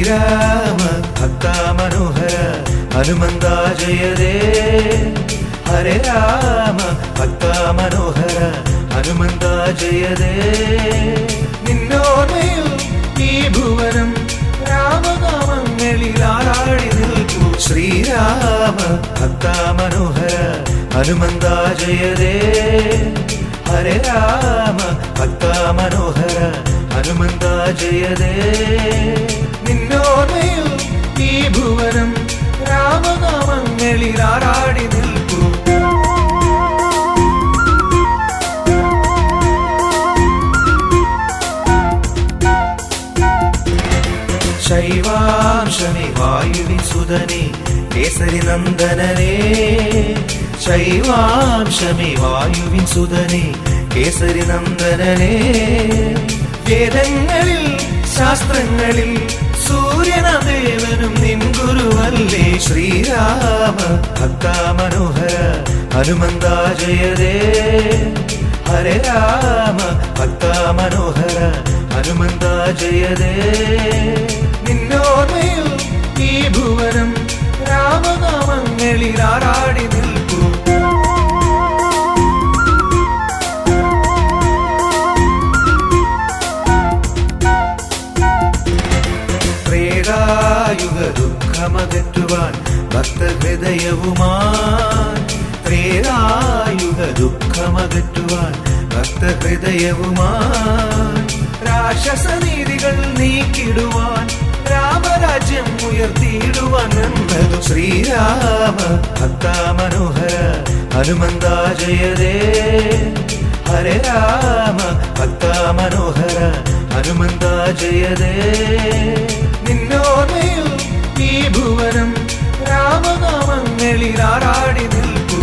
ശ്രീരാമ ഭക്ത മനോഹര ഹനുമന്ത ജയതേ ഹരേ രാമ ഭക്ത മനോഹര ഹനുമന്ത ജയതേ നിന്നോർമ്മയിൽ ഈ ഭുവനം രാമനാമങ്ങളിൽ ആറാടി നിൽക്കൂ ശ്രീരാമ ഭക്ത മനോഹര ഹനുമന്ത ജയതേ ഹരേ രാമ ഭക്ത മനോഹര ഹനുമന്ത ജയതേ നിന്നോർമ്മയിൽ ഈ ഭുവനം രാമനാമങ്ങളിൽ ആറാടി നിൽക്കൂ ശൈവാംശമേ വായുവിൻ സുതനേ കേസരി നന്ദനനേ ശൈവാംശമേ വായുവിൻ സുതനേ കേസരി നന്ദനനേ വേദങ്ങളിൽ ശാസ്ത്രങ്ങളിൽ സൂര്യനദേവനും നിൻ ഗുരുവല്ലേ ശ്രീരാമ ഭക്ത മനോഹര ഹനുമന്ത ജയതേ ഹരേ രാമ ഭക്ത മനോഹര ഹനുമന്ത ജയതേ നിന്നോർമ്മയിൽ ഈ ഭുവനം രാമനാമങ്ങളിൽ ആറാടി നിൽക്കൂ ത്രേതായുഗ ദുഃഖമകറ്റുവാൻ ഭക്തഹൃദയവുമായി ത്രേതായുഗ ദുഃഖമകറ്റുവാൻ ഭക്തഹൃദയവുമായി രാക്ഷസനീതികൾ നീക്കിടുവാൻ രാമരാജ്യം ഉയർത്തിയിടുവാൻ എന്നതു ശ്രീരാമ ഭക്ത മനോഹര ഹനുമന്ത ജയതേ ഹരേ രാമ ഭക്ത മനോഹര ഹനുമന്ത ജയതേ നിന്നോർമ്മയിൽ ഈ ഭുവനം രാമനാമങ്ങളിൽ ആറാടി നിൽക്കൂ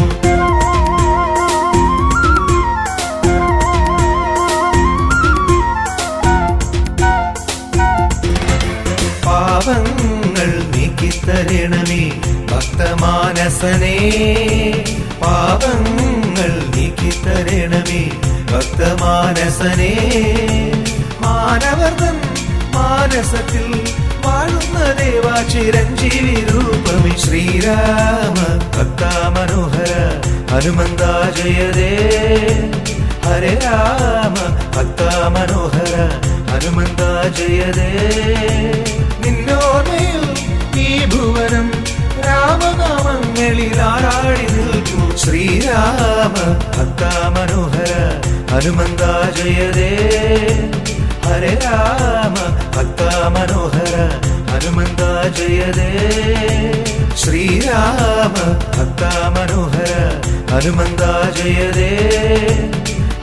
പാപങ്ങൾ നീക്കിത്തരണമേ ഭക്തമാനസനേ പാപങ്ങൾ നീക്കിത്തരണമേ ഭക്തമാനസനേ മാനവർദ്ധൻ മാനസത്തിൽ വാഴുന്ന ദേവാ ചിരഞ്ജീവി രൂപമേ ശ്രീരാമ ഭക്ത മനോഹര ഹനുമന്ത ജയതേ ഹരേ രാമ ഭക്ത മനോഹര ഹനുമന്ത ജയതേ നിന്നോർമ്മയിൽ ഈ ഭുവനം രാമനാമങ്ങളിൽ ആറാടി നിൽക്കൂ ശ്രീരാമ ഭക്ത മനോഹര ഹനുമന്ത ജയതേ ഹരേ രാമ ഭക്ത മനോഹര ഹനുമന്ത ജയതേ ശ്രീരാമ ഭക്ത മനോഹര ഹനുമന്ത ജയതേ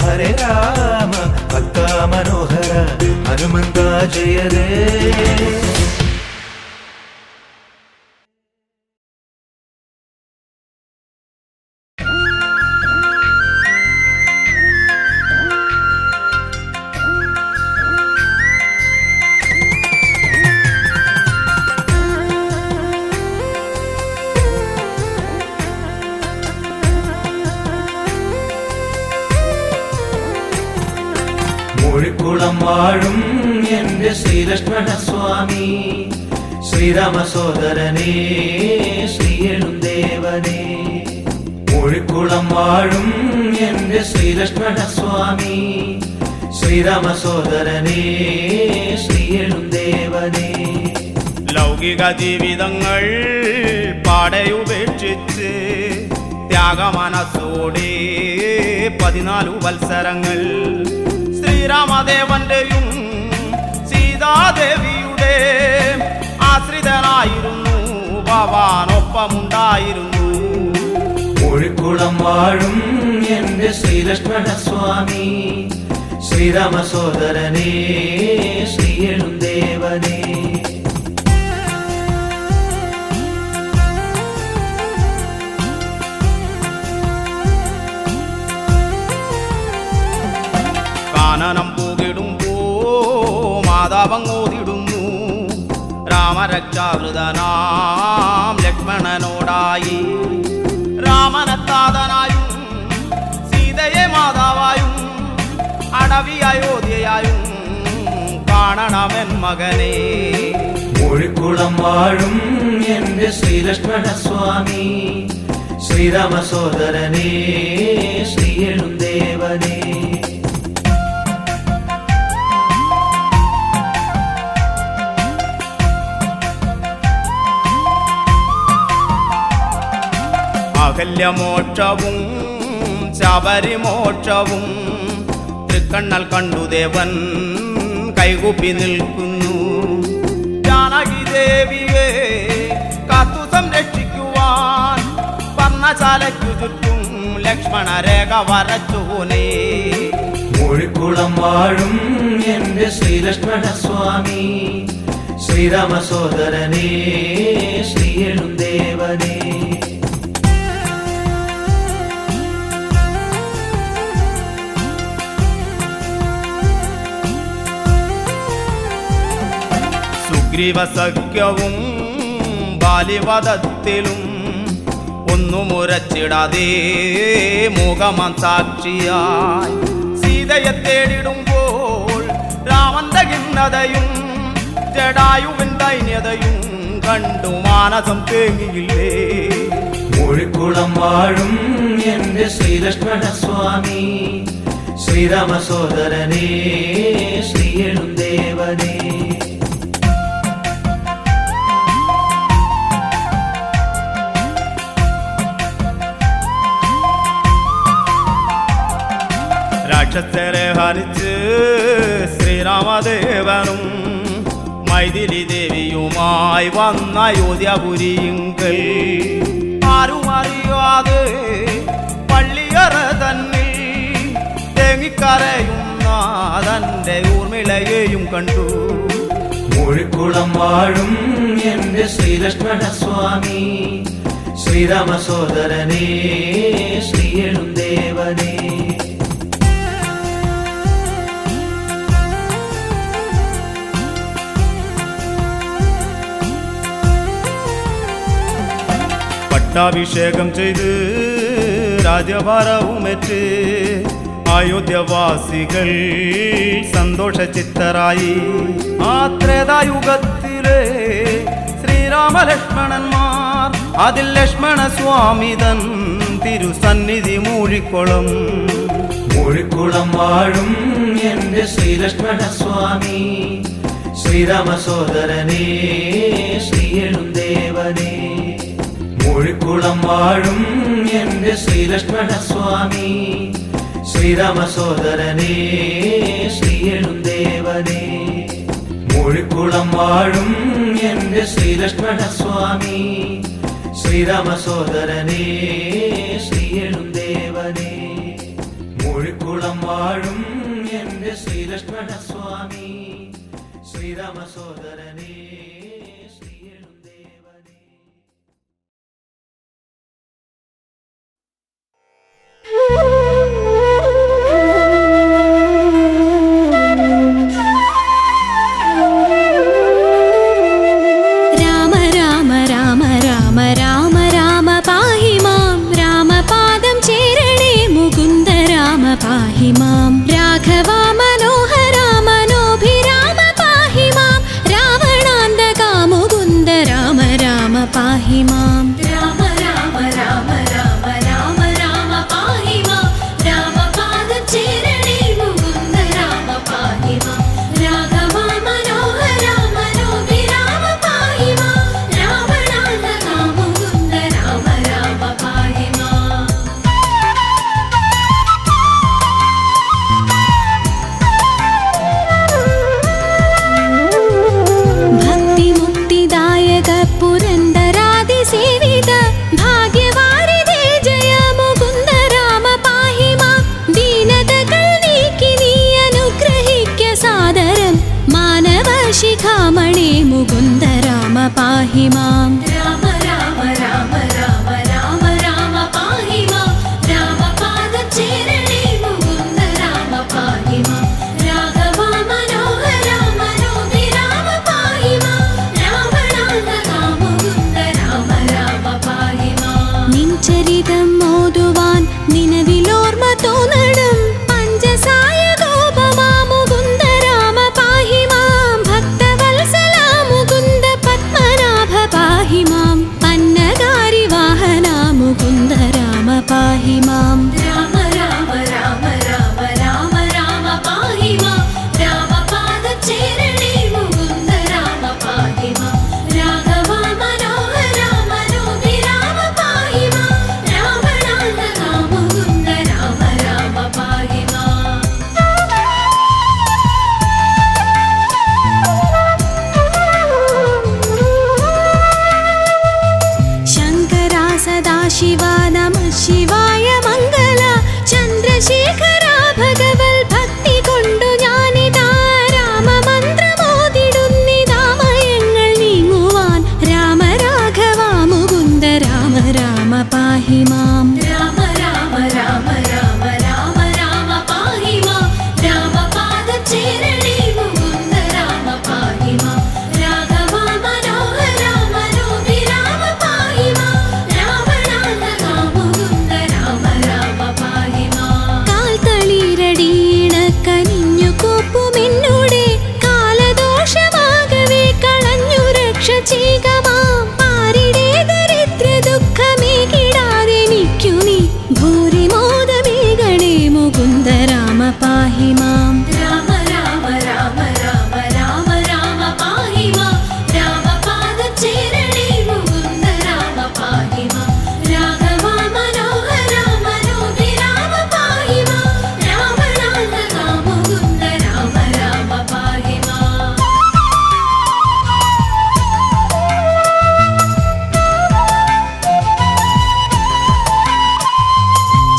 ഹരേ രാമ ഭക്ത മനോഹര ഹനുമന്ത ജയതേ മൂഴിക്കുളം വാഴും എന്റെ ശ്രീലക്ഷ്മണ സ്വാമി ശ്രീരാമ സോദരനേ ശ്രീയനും ദേവനേ മൂഴിക്കുളം വാഴും എന്റെ ശ്രീലക്ഷ്മണ സ്വാമി ശ്രീരാമ സോദരനേ ശ്രീയനും ദേവനേ ലൗകിക ജീവിതങ്ങൾ പാടയുപേക്ഷിച്ച് ത്യാഗമനസ്സോടെ 14 വത്സരങ്ങൾ ശ്രീരാമദേവന്റെയും സീതാദേവിയുടെ ആശ്രിതനായിരുന്നു ഭവാനൊപ്പമുണ്ടായിരുന്നു മൂഴിക്കുളം വാഴും എന്റെ ശ്രീലക്ഷ്മണ സ്വാമി ശ്രീരാമ സോദരനേ ശ്രീയനും ദേവനേ കാനനം പൂകിടുമ്പോ മാതാവങ്ങോതിടുന്നു രാമരക്ഷാകൃതനാം ലക്ഷ്മണനോടായി രാമനത്താതനായും സീതയെ മാതാവായും അടവി അയോധ്യയായും കാണണമെൻ മകനെ മുഴിക്കുളം വാഴും എന്റെ ശ്രീലക്ഷ്മണസ്വാമി ശ്രീരാമ സോദരനേ ശ്രീയെഴുന്തേവനേ അകല്യമോക്ഷവും ശബരിമോക്ഷവും തൃക്കണ്ണൽ കണ്ടു ദേവൻ കൈകൂപ്പി നിൽക്കുന്നു. ജാനകി ദേവിയെ കാത്തു സംരക്ഷിക്കുവാൻ പർണശാലയ്ക്കു ചുറ്റും ലക്ഷ്മണ രേഖ വരച്ചോനേ. മുഴിക്കുളം വാഴും എന്റെ ശ്രീലക്ഷ്മണസ്വാമി ശ്രീരാമ സോദരനേ ശ്രീയെഴുന്തേവനേ സുഗ്രീവസഖ്യവും ബാലിവധത്തിലും ഒന്നു മുരച്ചിടാതെ മൂകമാം സാക്ഷിയായി സീതയെ തേടിടുമ്പോൾ രാമന്റെ ഖിന്നതയും ജടായുവിൻ ദൈന്യതയും കണ്ടു മാനസം തേങ്ങിയില്ലേ. മുഴിക്കുളം വാഴും എന്റെ ശ്രീലക്ഷ്മണസ്വാമി ശ്രീരാമ സോദരനേ ശ്രീയെഴുന്തേവനേ രാക്ഷസരെ ഹരിച്ച് ശ്രീരാമദേവനും മൈഥിലി ദേവിയുമായി വന്ന അയോധ്യപുരിയിങ്കൽ ആരും അറിയാതെ പള്ളിയറ തന്നിൽ തേങ്ങിക്കരയുന്ന തന്റെ ഊർമിളയെയും കണ്ടു. മുഴിക്കുളം വാഴും എന്റെ ശ്രീലക്ഷ്മണസ്വാമി ശ്രീരാമ സോദരനേ ശ്രീയെഴുന്തേവനേ പട്ടാഭിഷേകം ചെയ്ത് രാജഭാരവുമേറ്റ് അയോധ്യവാസികൾ സന്തോഷചിത്തരായി. ആ ത്രേതായുഗത്തിലെ ശ്രീരാമലക്ഷ്മണന്മാർ അതിൽ ലക്ഷ്മണസ്വാമി തൻ തിരുസന്നിധി മൂഴിക്കുളം. മുഴിക്കുളം വാഴും എന്റെ ശ്രീലക്ഷ്മണസ്വാമി ശ്രീരാമ സോദരനേ ശ്രീയെഴുന്തേവനേ മുഴിക്കുളം വാഴും എന്റെ ശ്രീലക്ഷ്മണസ്വാമി ശ്രീരാമ സോദരനേ ശ്രീയെഴുന്തേവനേ മുഴിക്കുളം വാഴും എന്റെ ശ്രീലക്ഷ്മണസ്വാമി ശ്രീരാമ സോദരനേ ശ്രീയെഴുന്തേവനേ മുഴിക്കുളം വാഴും എന്റെ ശ്രീലക്ഷ്മണസ്വാമി ശ്രീരാമ സോദരനേ ശ്രീയെഴുന്തേവനേ രാമ രാമ രാമ രാമ രാമ രാമ പാഹി മാം രാമപാദം ചേരണേ മുകുന്ദ രാമ പാഹി മാം രാഘവ മനോഹര മനോഭിരാമ പാഹി മാം രാവണാന്തകാ മുകുന്ദ രാമ രാമ പാഹി മാം രാമ രാമ രാമ രാമ രാമ രാമ പാഹി മാം രാമപാദം ചേരണേ മുകുന്ദ രാമ പാഹി മാം രാഘവ മനോഹര മനോഭിരാമ പാഹി മാം രാവണാന്തകാ മുകുന്ദ രാമ രാമ പാഹി മാം ഭക്തിമുക്തിദായക പുരന്ദരാദിസേവിത ഭാഗ്യവാരിധേ ജയ മുകുന്ദ രാമ പാഹി മാം ദീനതകൾ നീക്കി നീ അനുഗ്രഹിക്ക സാദരം മാനവ ശിഖാമണി മുകുന്ദ രാമ പാഹി മാം രാമ രാമ രാമ രാമ രാമ രാമ പാഹി മാം രാമപാദം ചേരണേ മുകുന്ദ രാമ പാഹി മാം രാഘവ മനോഹര മനോഭിരാമ പാഹി മാം രാവണാന്തകാ മുകുന്ദ രാമ രാമ പാഹി മാം നിൻ ചരിതം ഓതുവാൻ നിലവിലോർമ്മ തോന്നണം പഞ്ചസായ ഗോപമാ മുകുന്ദ രാമ പാഹി മാം ഭക്തവത്സല മുകുന്ദ ശിവ നമ ശിവായ മംഗള ചന്ദ്രശേഖര ഭഗവൽ ഭക്തി കൊണ്ടു ഞാനിതാ രാമമന്ത്രമോതിടുന്നിതാമയങ്ങൾ നീങ്ങുവാൻ രാമ രാഘവ മുകുന്ദ രാമ രാമ പാഹി മാം രാമ രാമ രാമ രാമ രാമ രാമ പാഹി മാം രാമപാദചേരണേ മുകുന്ദ രാമ പാഹി മാം രാഘവ മനോഹര മനോഹി രാമ പാഹി മാം രാവണാന്തക മുകുന്ദ രാമ രാമ പാഹി മാം കാൽത്തളിരടീണ കനിഞ്ഞു കോപ്പുമെന്നോടെ കാലദോഷമാകവേ കളഞ്ഞു രക്ഷ ചെയ്യുക മാം ആരുടെ ദരിദ്ര ദുഃഖമേ കിടാതെനിക്കു നീ ഭൂരിമോദമേകണേ മുകുന്ദ രാമ പാഹി മാം രാമ രാമ രാമ രാമ രാമ രാമ പാഹി മാം രാമപാദചേരണേ മുകുന്ദ രാമ പാഹി മാം രാഘവ മനോഹര മനോഹി രാമ പാഹി മാം രാവണാന്തക മുകുന്ദ രാമ രാമ പാഹി മാം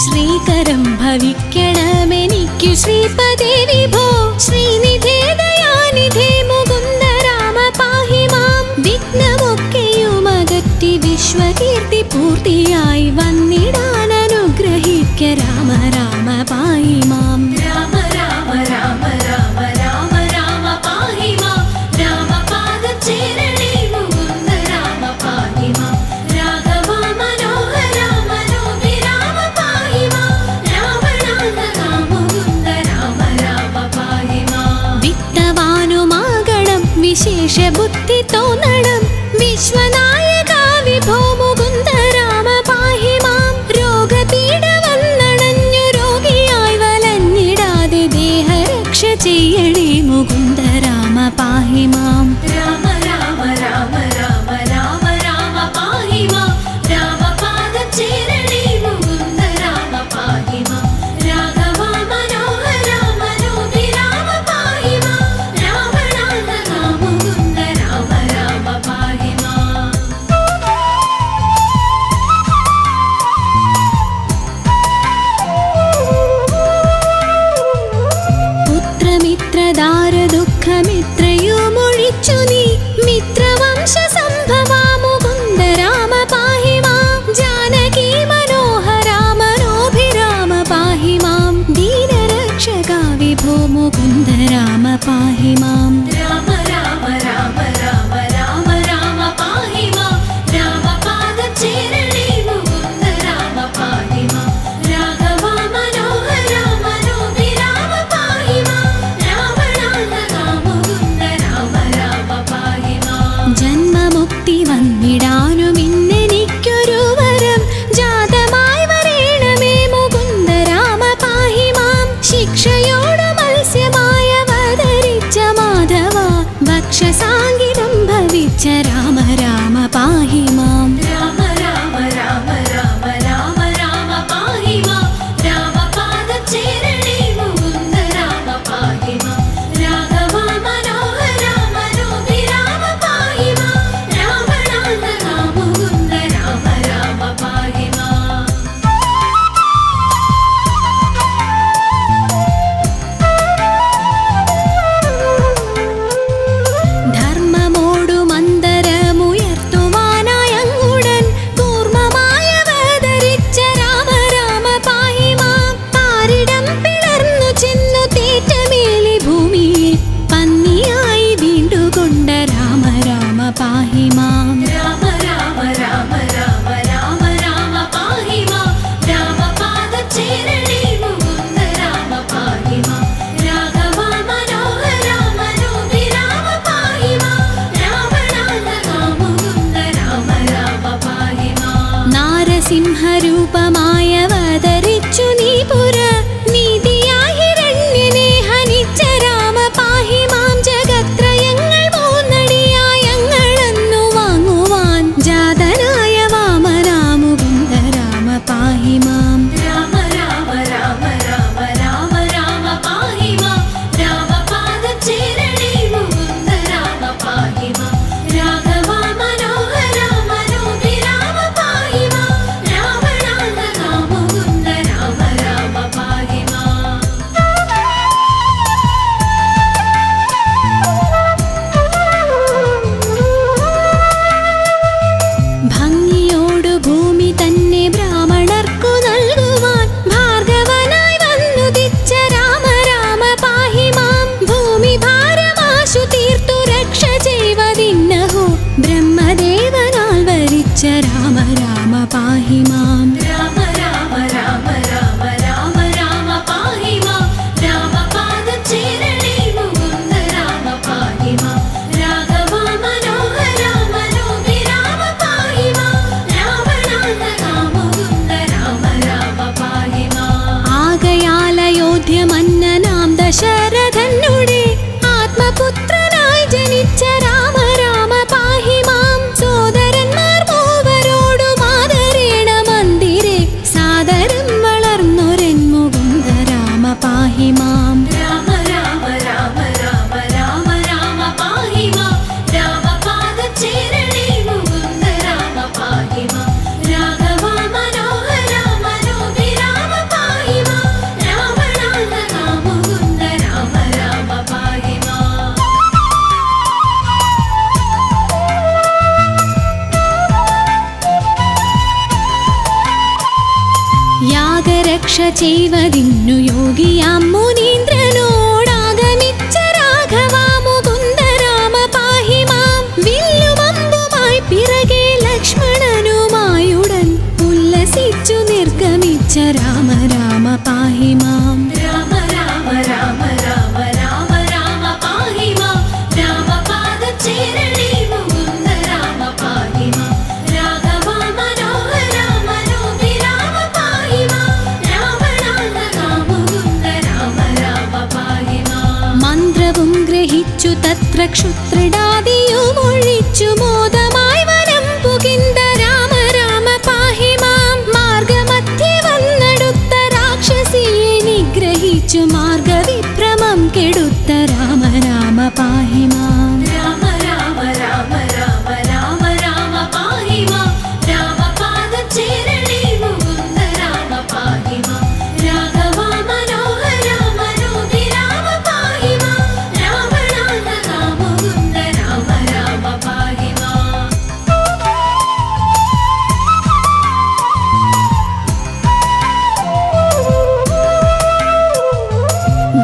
ശ്രീകരം ഭവിക്കണമെനിക്കു ശ്രീപദേ വിഭോ ശ്രീനിധേ ദയാനിധേ മുകുന്ദ രാമ പാഹി മാം വിഘ്നമൊക്കെയും അകറ്റി വിശ്വകീർത്തി പൂർത്തിയായി വന്നിടാൻ അനുഗ്രഹിക്ക രാമ രാമ പാഹി മാം രാമ രാമ രാമ രാമ രാമ രാമ പാഹി മാം രാമപാദചേരണേ മുകുന്ദ രാമ പാഹി മാം രാഘവ മനോഹര മനോഹി രാമ പാഹി മാം രാവണാന്തക മുകുന്ദ രാമ രാമ പാഹി മാം വിത്തവാനുമാകണം വിശേഷ ബുദ്ധി തോന്നണം വിശ്വനായക വിഭോ മുകുന്ദ രാമ പാഹി മാം രോഗപീഡ വന്നണഞ്ഞു രോഗിയായി വലഞ്ഞിടാതെ ദേഹരക്ഷ ചെയ്യണേ മുകുന്ദ രാമ പാഹി മാം രാമ രാമ രാമ രാമ രാമ രാമ പാഹി മാം രാമപാദചേരണേ മുകുന്ദ രാമ പാഹി മാം രാഘവ മനോഹര മനോഹി രാമ പാഹി മാം രാവണാന്തക മുകുന്ദ രാമ രാമ പാഹി മാം പുത്രമിത്രദാര ദുഃഖമിത്രയും ഒഴിച്ചു നീ മിത്രവംശ സംഭവാ മുകുന്ദ രാമ പാഹി മാം ജാനകി മനോഹര മനോഭിരാമ പാഹി മാം ദീനരക്ഷക വിഭോ മുകുന്ദ രാമ പാഹി മാം രാമ രാമ രാമ രാമ രാമ രാമ പാഹി മാം രാമപാദചേരണേ മുകുന്ദ രാമ പാഹി മാം രാഘവ മനോഹര മനോഹി രാമ പാഹി മാം രാവണാന്തക മുകുന്ദ രാമ രാമ പാഹി മാം ജന്മമുക്തി വന്നിടാനും ഇന്നെനിക്കൊരു വരം ജാതമായി വരേണമേ മുകുന്ദ രാമ പാഹി മാം ശിക്ഷയോട് മത്സ്യമായ അവതരിച്ച മാധവ ഭക്ഷസാങ്കിതം ഭവിച്ച രാമ രാമ പാഹി മാം രാമ രാമ രാമ രാമ രാമ രാമ പാഹി മാം രാമപാദചേരണേ മുകുന്ദ രാമ പാഹി മാം രാഘവ മനോഹര മനോഹി രാമ പാഹി മാം രാവണാന്തക മുകുന്ദ രാമ രാമ പാഹി മാം ധർമ്മമോടു മന്ദരമുയർത്തുവാനായങ്ങുടൻ കൂർമ്മമായവതരിച്ച രാമ രാമ പാഹി മാം പാരിടം പിളർന്നു ചെന്നു തേറ്റമേലി ഭൂമിയെ പന്നിയായി വീണ്ടുകൊണ്ട രാമ രാമ പാഹി മാം രാമ രാമ രാമ രാമ രാമ രാമ പാഹി മാം രാമപാദചേരണേ മുകുന്ദ രാമ പാഹി മാം രാഘവ മനോഹര മനോഹി രാമ പാഹി മാം രാവണാന്തക മുകുന്ദ രാമ രാമ പാഹി മാം നാരസിംഹരൂപമായവതരിച്ചു നീ പുര നീതിയായി ഹിരണ്യനെ ഹനിച്ച രാമ പാഹി മാം ജഗത്രയങ്ങൾ മൂന്നടിയായങ്ങളെന്നു വാങ്ങുവാൻ ജാതനായ വാമന മുകുന്ദ രാമ പാഹി മാം രാമ രാമ രാമ രാമ രാമ രാമ പാഹി മാം രാമപാദചേരണേ മുകുന്ദ രാമ പാഹി മാം രാഘവ മനോഹര മനോഹി രാമ പാഹി മാം രാവണാന്തക രക്ഷ ചെയ്വതിന്നു യോഗിയാം മുനീന്ദ്രനോടാഗമിച്ച രാഘവാ മുകുന്ദ രാമ പാഹി മാം. വില്ലുമമ്പുമായി പിറകെ ലക്ഷ്മണനുമായുടൻ ഉല്ലസിച്ചു നിർഗമിച്ച രാമ രാമ പാഹി മാം. രാമ രാമ രാമ രാമ രാമ രാമ പാഹി മാം. രാമപാദം ചേരണേ മുകുന്ദ രാമ പാഹി മാം. രാഘവാ മനോഹര മനോഭിരാമ പാഹി മാം. രാവണാന്തക മുകുന്ദ രാമ രാമ പാഹി മാം. മന്ത്രവും ഗ്രഹിച്ചു തത്ര ക്ഷുത്രിടാദിയും ഒഴിച്ചു മോദമായി വനം പുകിന്ത രാമ രാമ പാഹി മാം. മാർഗമധ്യേ വന്നെടുത്ത രാക്ഷസിയെ നിഗ്രഹിച്ചു മാർഗവിഭ്രമം കെടുത്ത രാമ രാമ പാഹി മാം. രാമ രാമ രാമ രാമ രാമ രാമ പാഹി മാം. രാമപാദം ചേരണേ മുകുന്ദ രാമ പാഹി മാം. രാഘവാ മനോഹര മനോഭിരാമ പാഹി മാം. രാവണാന്തക മുകുന്ദ രാമ രാമ പാഹി മാം.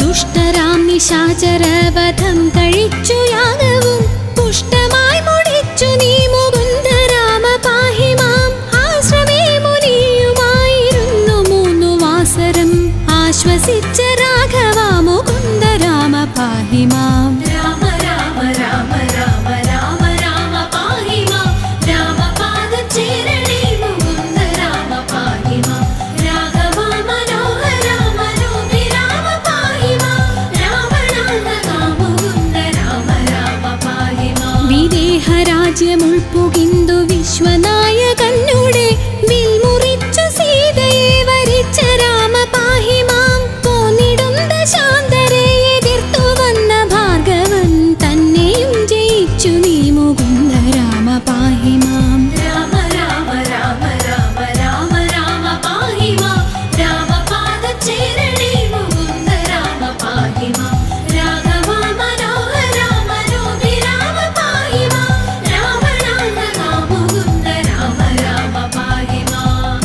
ദുഷ്ടരാം നിശാചരവധം കഴിച്ചു യാഗവും പുഷ്ടമായി മുടിച്ചു നീ മുകുന്ദ രാമ പാഹി മാം. ആശ്രമേ മുനിയുമായിരുന്നു 3 വാസരം ആശ്വസിച്ച രാഘവ മുകുന്ദ രാമ പാഹി മാം. രാമ രാമ രാമ രാമ രാമ രാമ പാഹി മാം. രാമപാദം ചേരണേ മുകുന്ദ രാമ പാഹി മാം. രാഘവാ മനോഹര മനോഭിരാമ പാഹി മാം. രാവണാന്തക മുകുന്ദ രാമ രാമ പാഹി മാം. വിദേഹരാജ്യമുൾപ്പുകിന്തു വിശ്വനായകനുടെ വിൽമുറിച്ചു സീതയെ വരിച്ച രാമ പാഹി മാം. പോന്നിടുന്ന ശാന്തരെ എതിർത്തു വന്ന ഭാർഗവൻ തന്നെയും ജയിച്ചു നീ മുകുന്ദ രാമ പാഹി മാം. രാമ രാമ രാമ രാമ രാമ രാമ പാഹി മാം. രാമപാദം ചേരണേ മുകുന്ദ രാമ പാഹി മാം. രാഘവാ മനോഹര മനോഭിരാമ പാഹി മാം. രാവണാന്തക മുകുന്ദ രാമ രാമ പാഹി മാം.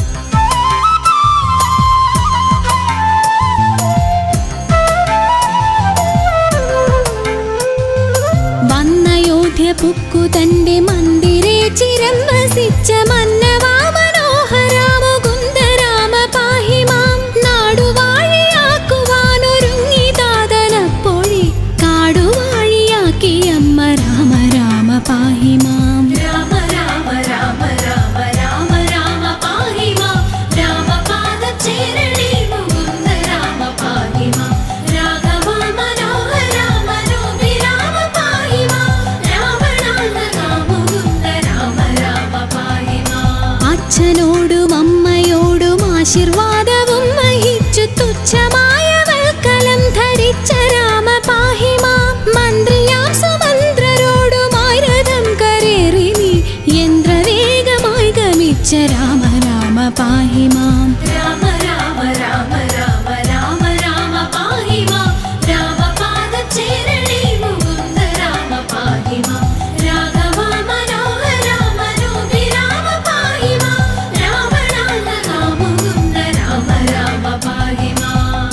വന്നയോധ്യ പുക്കു തന്റെ മന്ദിരേ ചിരം വസിച്ച മന്നവാ മനോഹര മുകുന്ദ രാമ പാഹി മാം. നാടുവാഴിയാക്കുവാനൊരുങ്ങി താതനപ്പോഴേ കാടുവാഴിയാക്കി അമ്മ രാമ രാമ പാഹി മാം. രാമ രാമ രാമ രാമ രാമ രാമ പാഹി മാം. രാമപാദം ചേരണേ മുകുന്ദ രാമ പാഹി മാം. രാഘവാ മനോഹര മനോഭിരാമ പാഹി മാം. രാവണാന്തക മുകുന്ദ രാമ രാമ പാഹി മാം. അച്ഛനോടും അമ്മയോടും ആശീർവാദവും വഹിച്ചു തുച്ഛമായ വൽക്കലം ധരിച്ച രാമ പാഹി മാം. മന്ത്രിയാം സുമന്ത്രരോടുമായി രഥം കരേറി നീ യന്ത്രവേഗമായി ഗമിച്ച രാമ രാമ പാഹി മാം. രാമ രാമ രാമ രാമ രാമ രാമ പാഹി മാം. രാമപാദം ചേരണേ മുകുന്ദ രാമ പാഹി മാം. രാഘവാ മനോഹര മനോഭിരാമ പാഹി മാം. രാവണാന്തക മുകുന്ദ രാമ രാമ പാഹി മാം.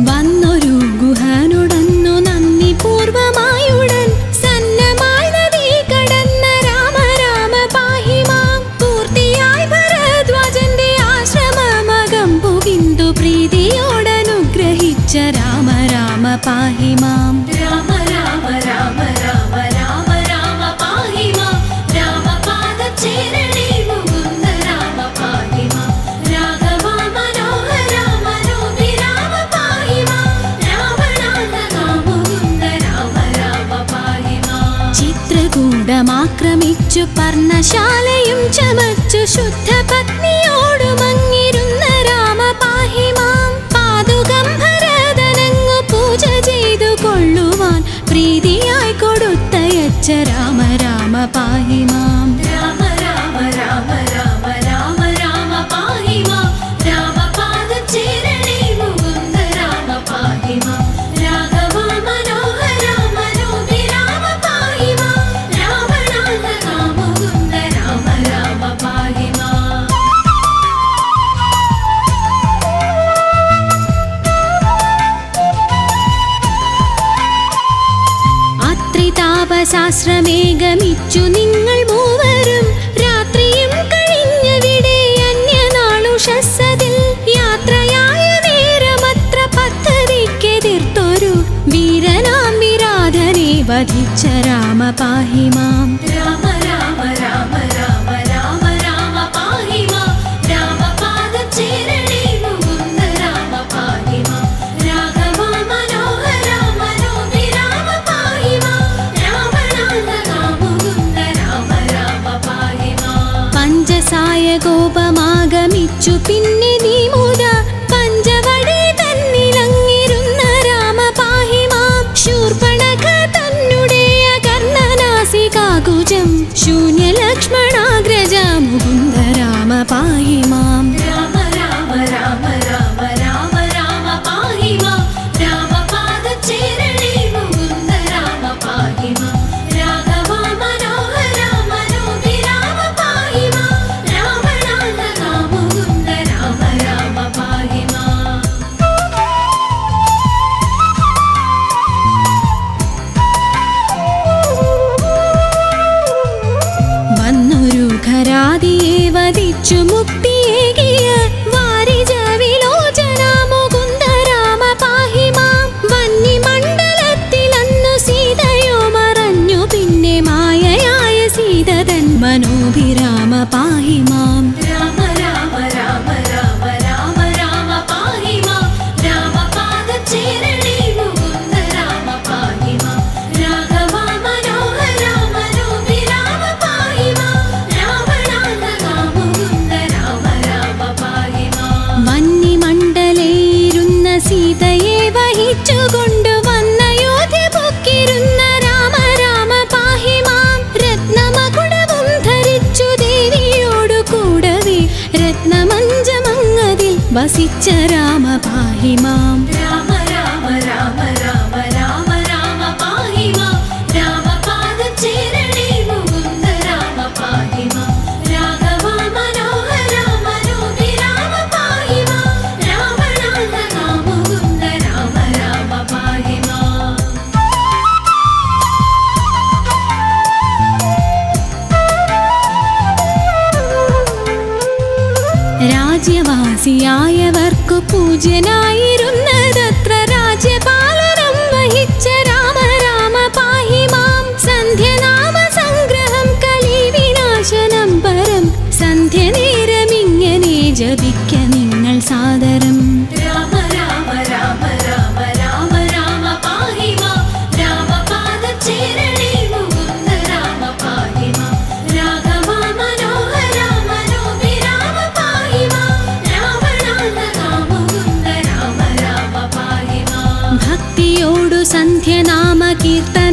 വന്നൊരു ഗുഹനുടന്നു നന്ദി പൂർവമായുടൻ സന്നമായി നദി കടന്ന രാമ രാമ പാഹി മാം. പൂർത്തിയായി ഭരദ്വാജന്റെ ആശ്രമമകം പുകിന്തു പ്രീതിയോടനുഗ്രഹിച്ച രാമ രാമ പാഹി മാം. രാമ രാമ രാമ രാമ രാമ രാമ പാഹി മാം. രാമപാദം ചേരണേ മുകുന്ദ രാമ പാഹി മാം. രാഘവാ മനോഹര മനോഭിരാമ പാഹി മാം. രാവണാന്തക മുകുന്ദ രാമ രാമ പാഹി മാം. ചിത്രകൂടമാക്രമിച്ചു പർണശാലയും ചമച്ചു ശുദ്ധ പത്നിയോടുമങ്ങിരുന്ന രാമ പാഹി മാം. പാതുകം ഭരതനങ്ങു പൂജ ചെയ്തു കൊള്ളുവാൻ പ്രീതിയായി കൊടുത്തയച്ച രാമ രാമ പാഹി മാം. രാമ രാമ രാമ രാമ രാമ രാമ പാഹി മാം. രാമപാദം ചേരണേ മുകുന്ദ രാമ പാഹി മാം. രാഘവാ മനോഹര മനോഭിരാമ പാഹി മാം. പാദശാസ്ത്രമേകമിച്ചു നിങ്ങൾ മൂവരും രാത്രിയും കഴിഞ്ഞവിടെ അന്യനാളുഷസ്സതിൽ യാത്രയായ നേരമത്ര പദ്ധതിക്കെതിർത്തൊരു വീരനാം വിരാധനെ വധിച്ച രാമ പാഹി മാം. രാമ രാമ രാമ രാമ രാമ രാമ പാഹി മാം. രാമപാദം ചേരണേ മുകുന്ദ രാമ പാഹി മാം. രാഘവ മനോഹര മനോഹി രാമ പാഹി മാം. രാവണാന്തക മുകുന്ദ രാമ രാമ പാഹി മാം. പഞ്ചസായ കോപമാഗമിച്ചു പിന്നെ നീ മുത പഞ്ചവടി തന്നിലങ്ങിരുന്ന രാമ പാഹി മാം. ശൂർപ്പണഖ തന്നുടേയ കർണനാസികാകുജം ശൂന്യലക്ഷ്മണാഗ്രജ മുകുന്ദ രാമ പാഹി മാം. രാമ രാമ രാമ രാമ രാമ രാമ പാഹി മാം. രാമപാദം ചേരണേ മുകുന്ദ രാമ പാഹി മാം. രാഘവ മനോഹര മനോഹി രാമ പാഹി മാം. രാവണാന്തക മുകുന്ദ രാമ രാമ പാഹി മാം. വന്നൊരു ഖരാദിയെ വധിച്ചു മുക്തിയേകിയ വാരിജ വിലോചന മുകുന്ദ രാമ പാഹി മാം. വന്യമണ്ഡലത്തിലന്നു സീതയോ മറഞ്ഞു പിന്നെ മായയായ സീത തൻ മനോഭിരാമ പാഹി മാം. രാമ രാമ രാമ രാമ രാമ രാമ പാഹി മാം. രാമപാദം ചേരണേ മുകുന്ദ രാമ പാഹി മാം. രാഘവ മനോഹര മനോഹി രാമ പാഹി മാം. രാവണാന്തക മുകുന്ദ രാമ രാമ പാഹി മാം. വന്യമണ്ഡലയിലിരുന്ന സീതയെ വഹിച്ചുകൊണ്ടു വന്നയോധ്യ പൊക്കിരുന്ന രാമ രാമ പാഹി മാം. രത്നമകുടവും ധരിച്ചു ദേവിയോടു കൂടവേ രത്നമഞ്ചമങ്ങതിൽ വസിച്ച രാമ പാഹി മാം. രാമ രാമ രാമ രാമ രാമ രാമ പാഹി മാം. രാമപാദം ചേരണേ മുകുന്ദ രാമ പാഹി മാം. രാഘവ മനോഹര മനോഹി രാമ പാഹി മാം. രാവണാന്തക മുകുന്ദ രാമ രാമ പാഹി മാം. രാജ്യവാസിയായവർക്കു പൂജ്യനായിരുന്നതത്ര രാജ്യപാലനം വഹിച്ച രാമ രാമ പാഹി മാം. സന്ധ്യനാമ സംഗ്രഹം കലിവിനാശനം പരം സന്ധ്യനേരമിങ്ങനെ ജപിക്ക നിങ്ങൾ സാദരം. രാമ രാമ രാമ രാമ രാമ രാമ പാഹി മാം. രാമപാദം ചേരണേ മുകുന്ദ രാമ പാഹി മാം. രാഘവ മനോഹര മനോഹി രാമ പാഹി മാം. രാവണാന്തക മുകുന്ദ രാമ രാമ പാഹി മാം. ഭക്തിയോടു സന്ധ്യനാമ കീർത്തന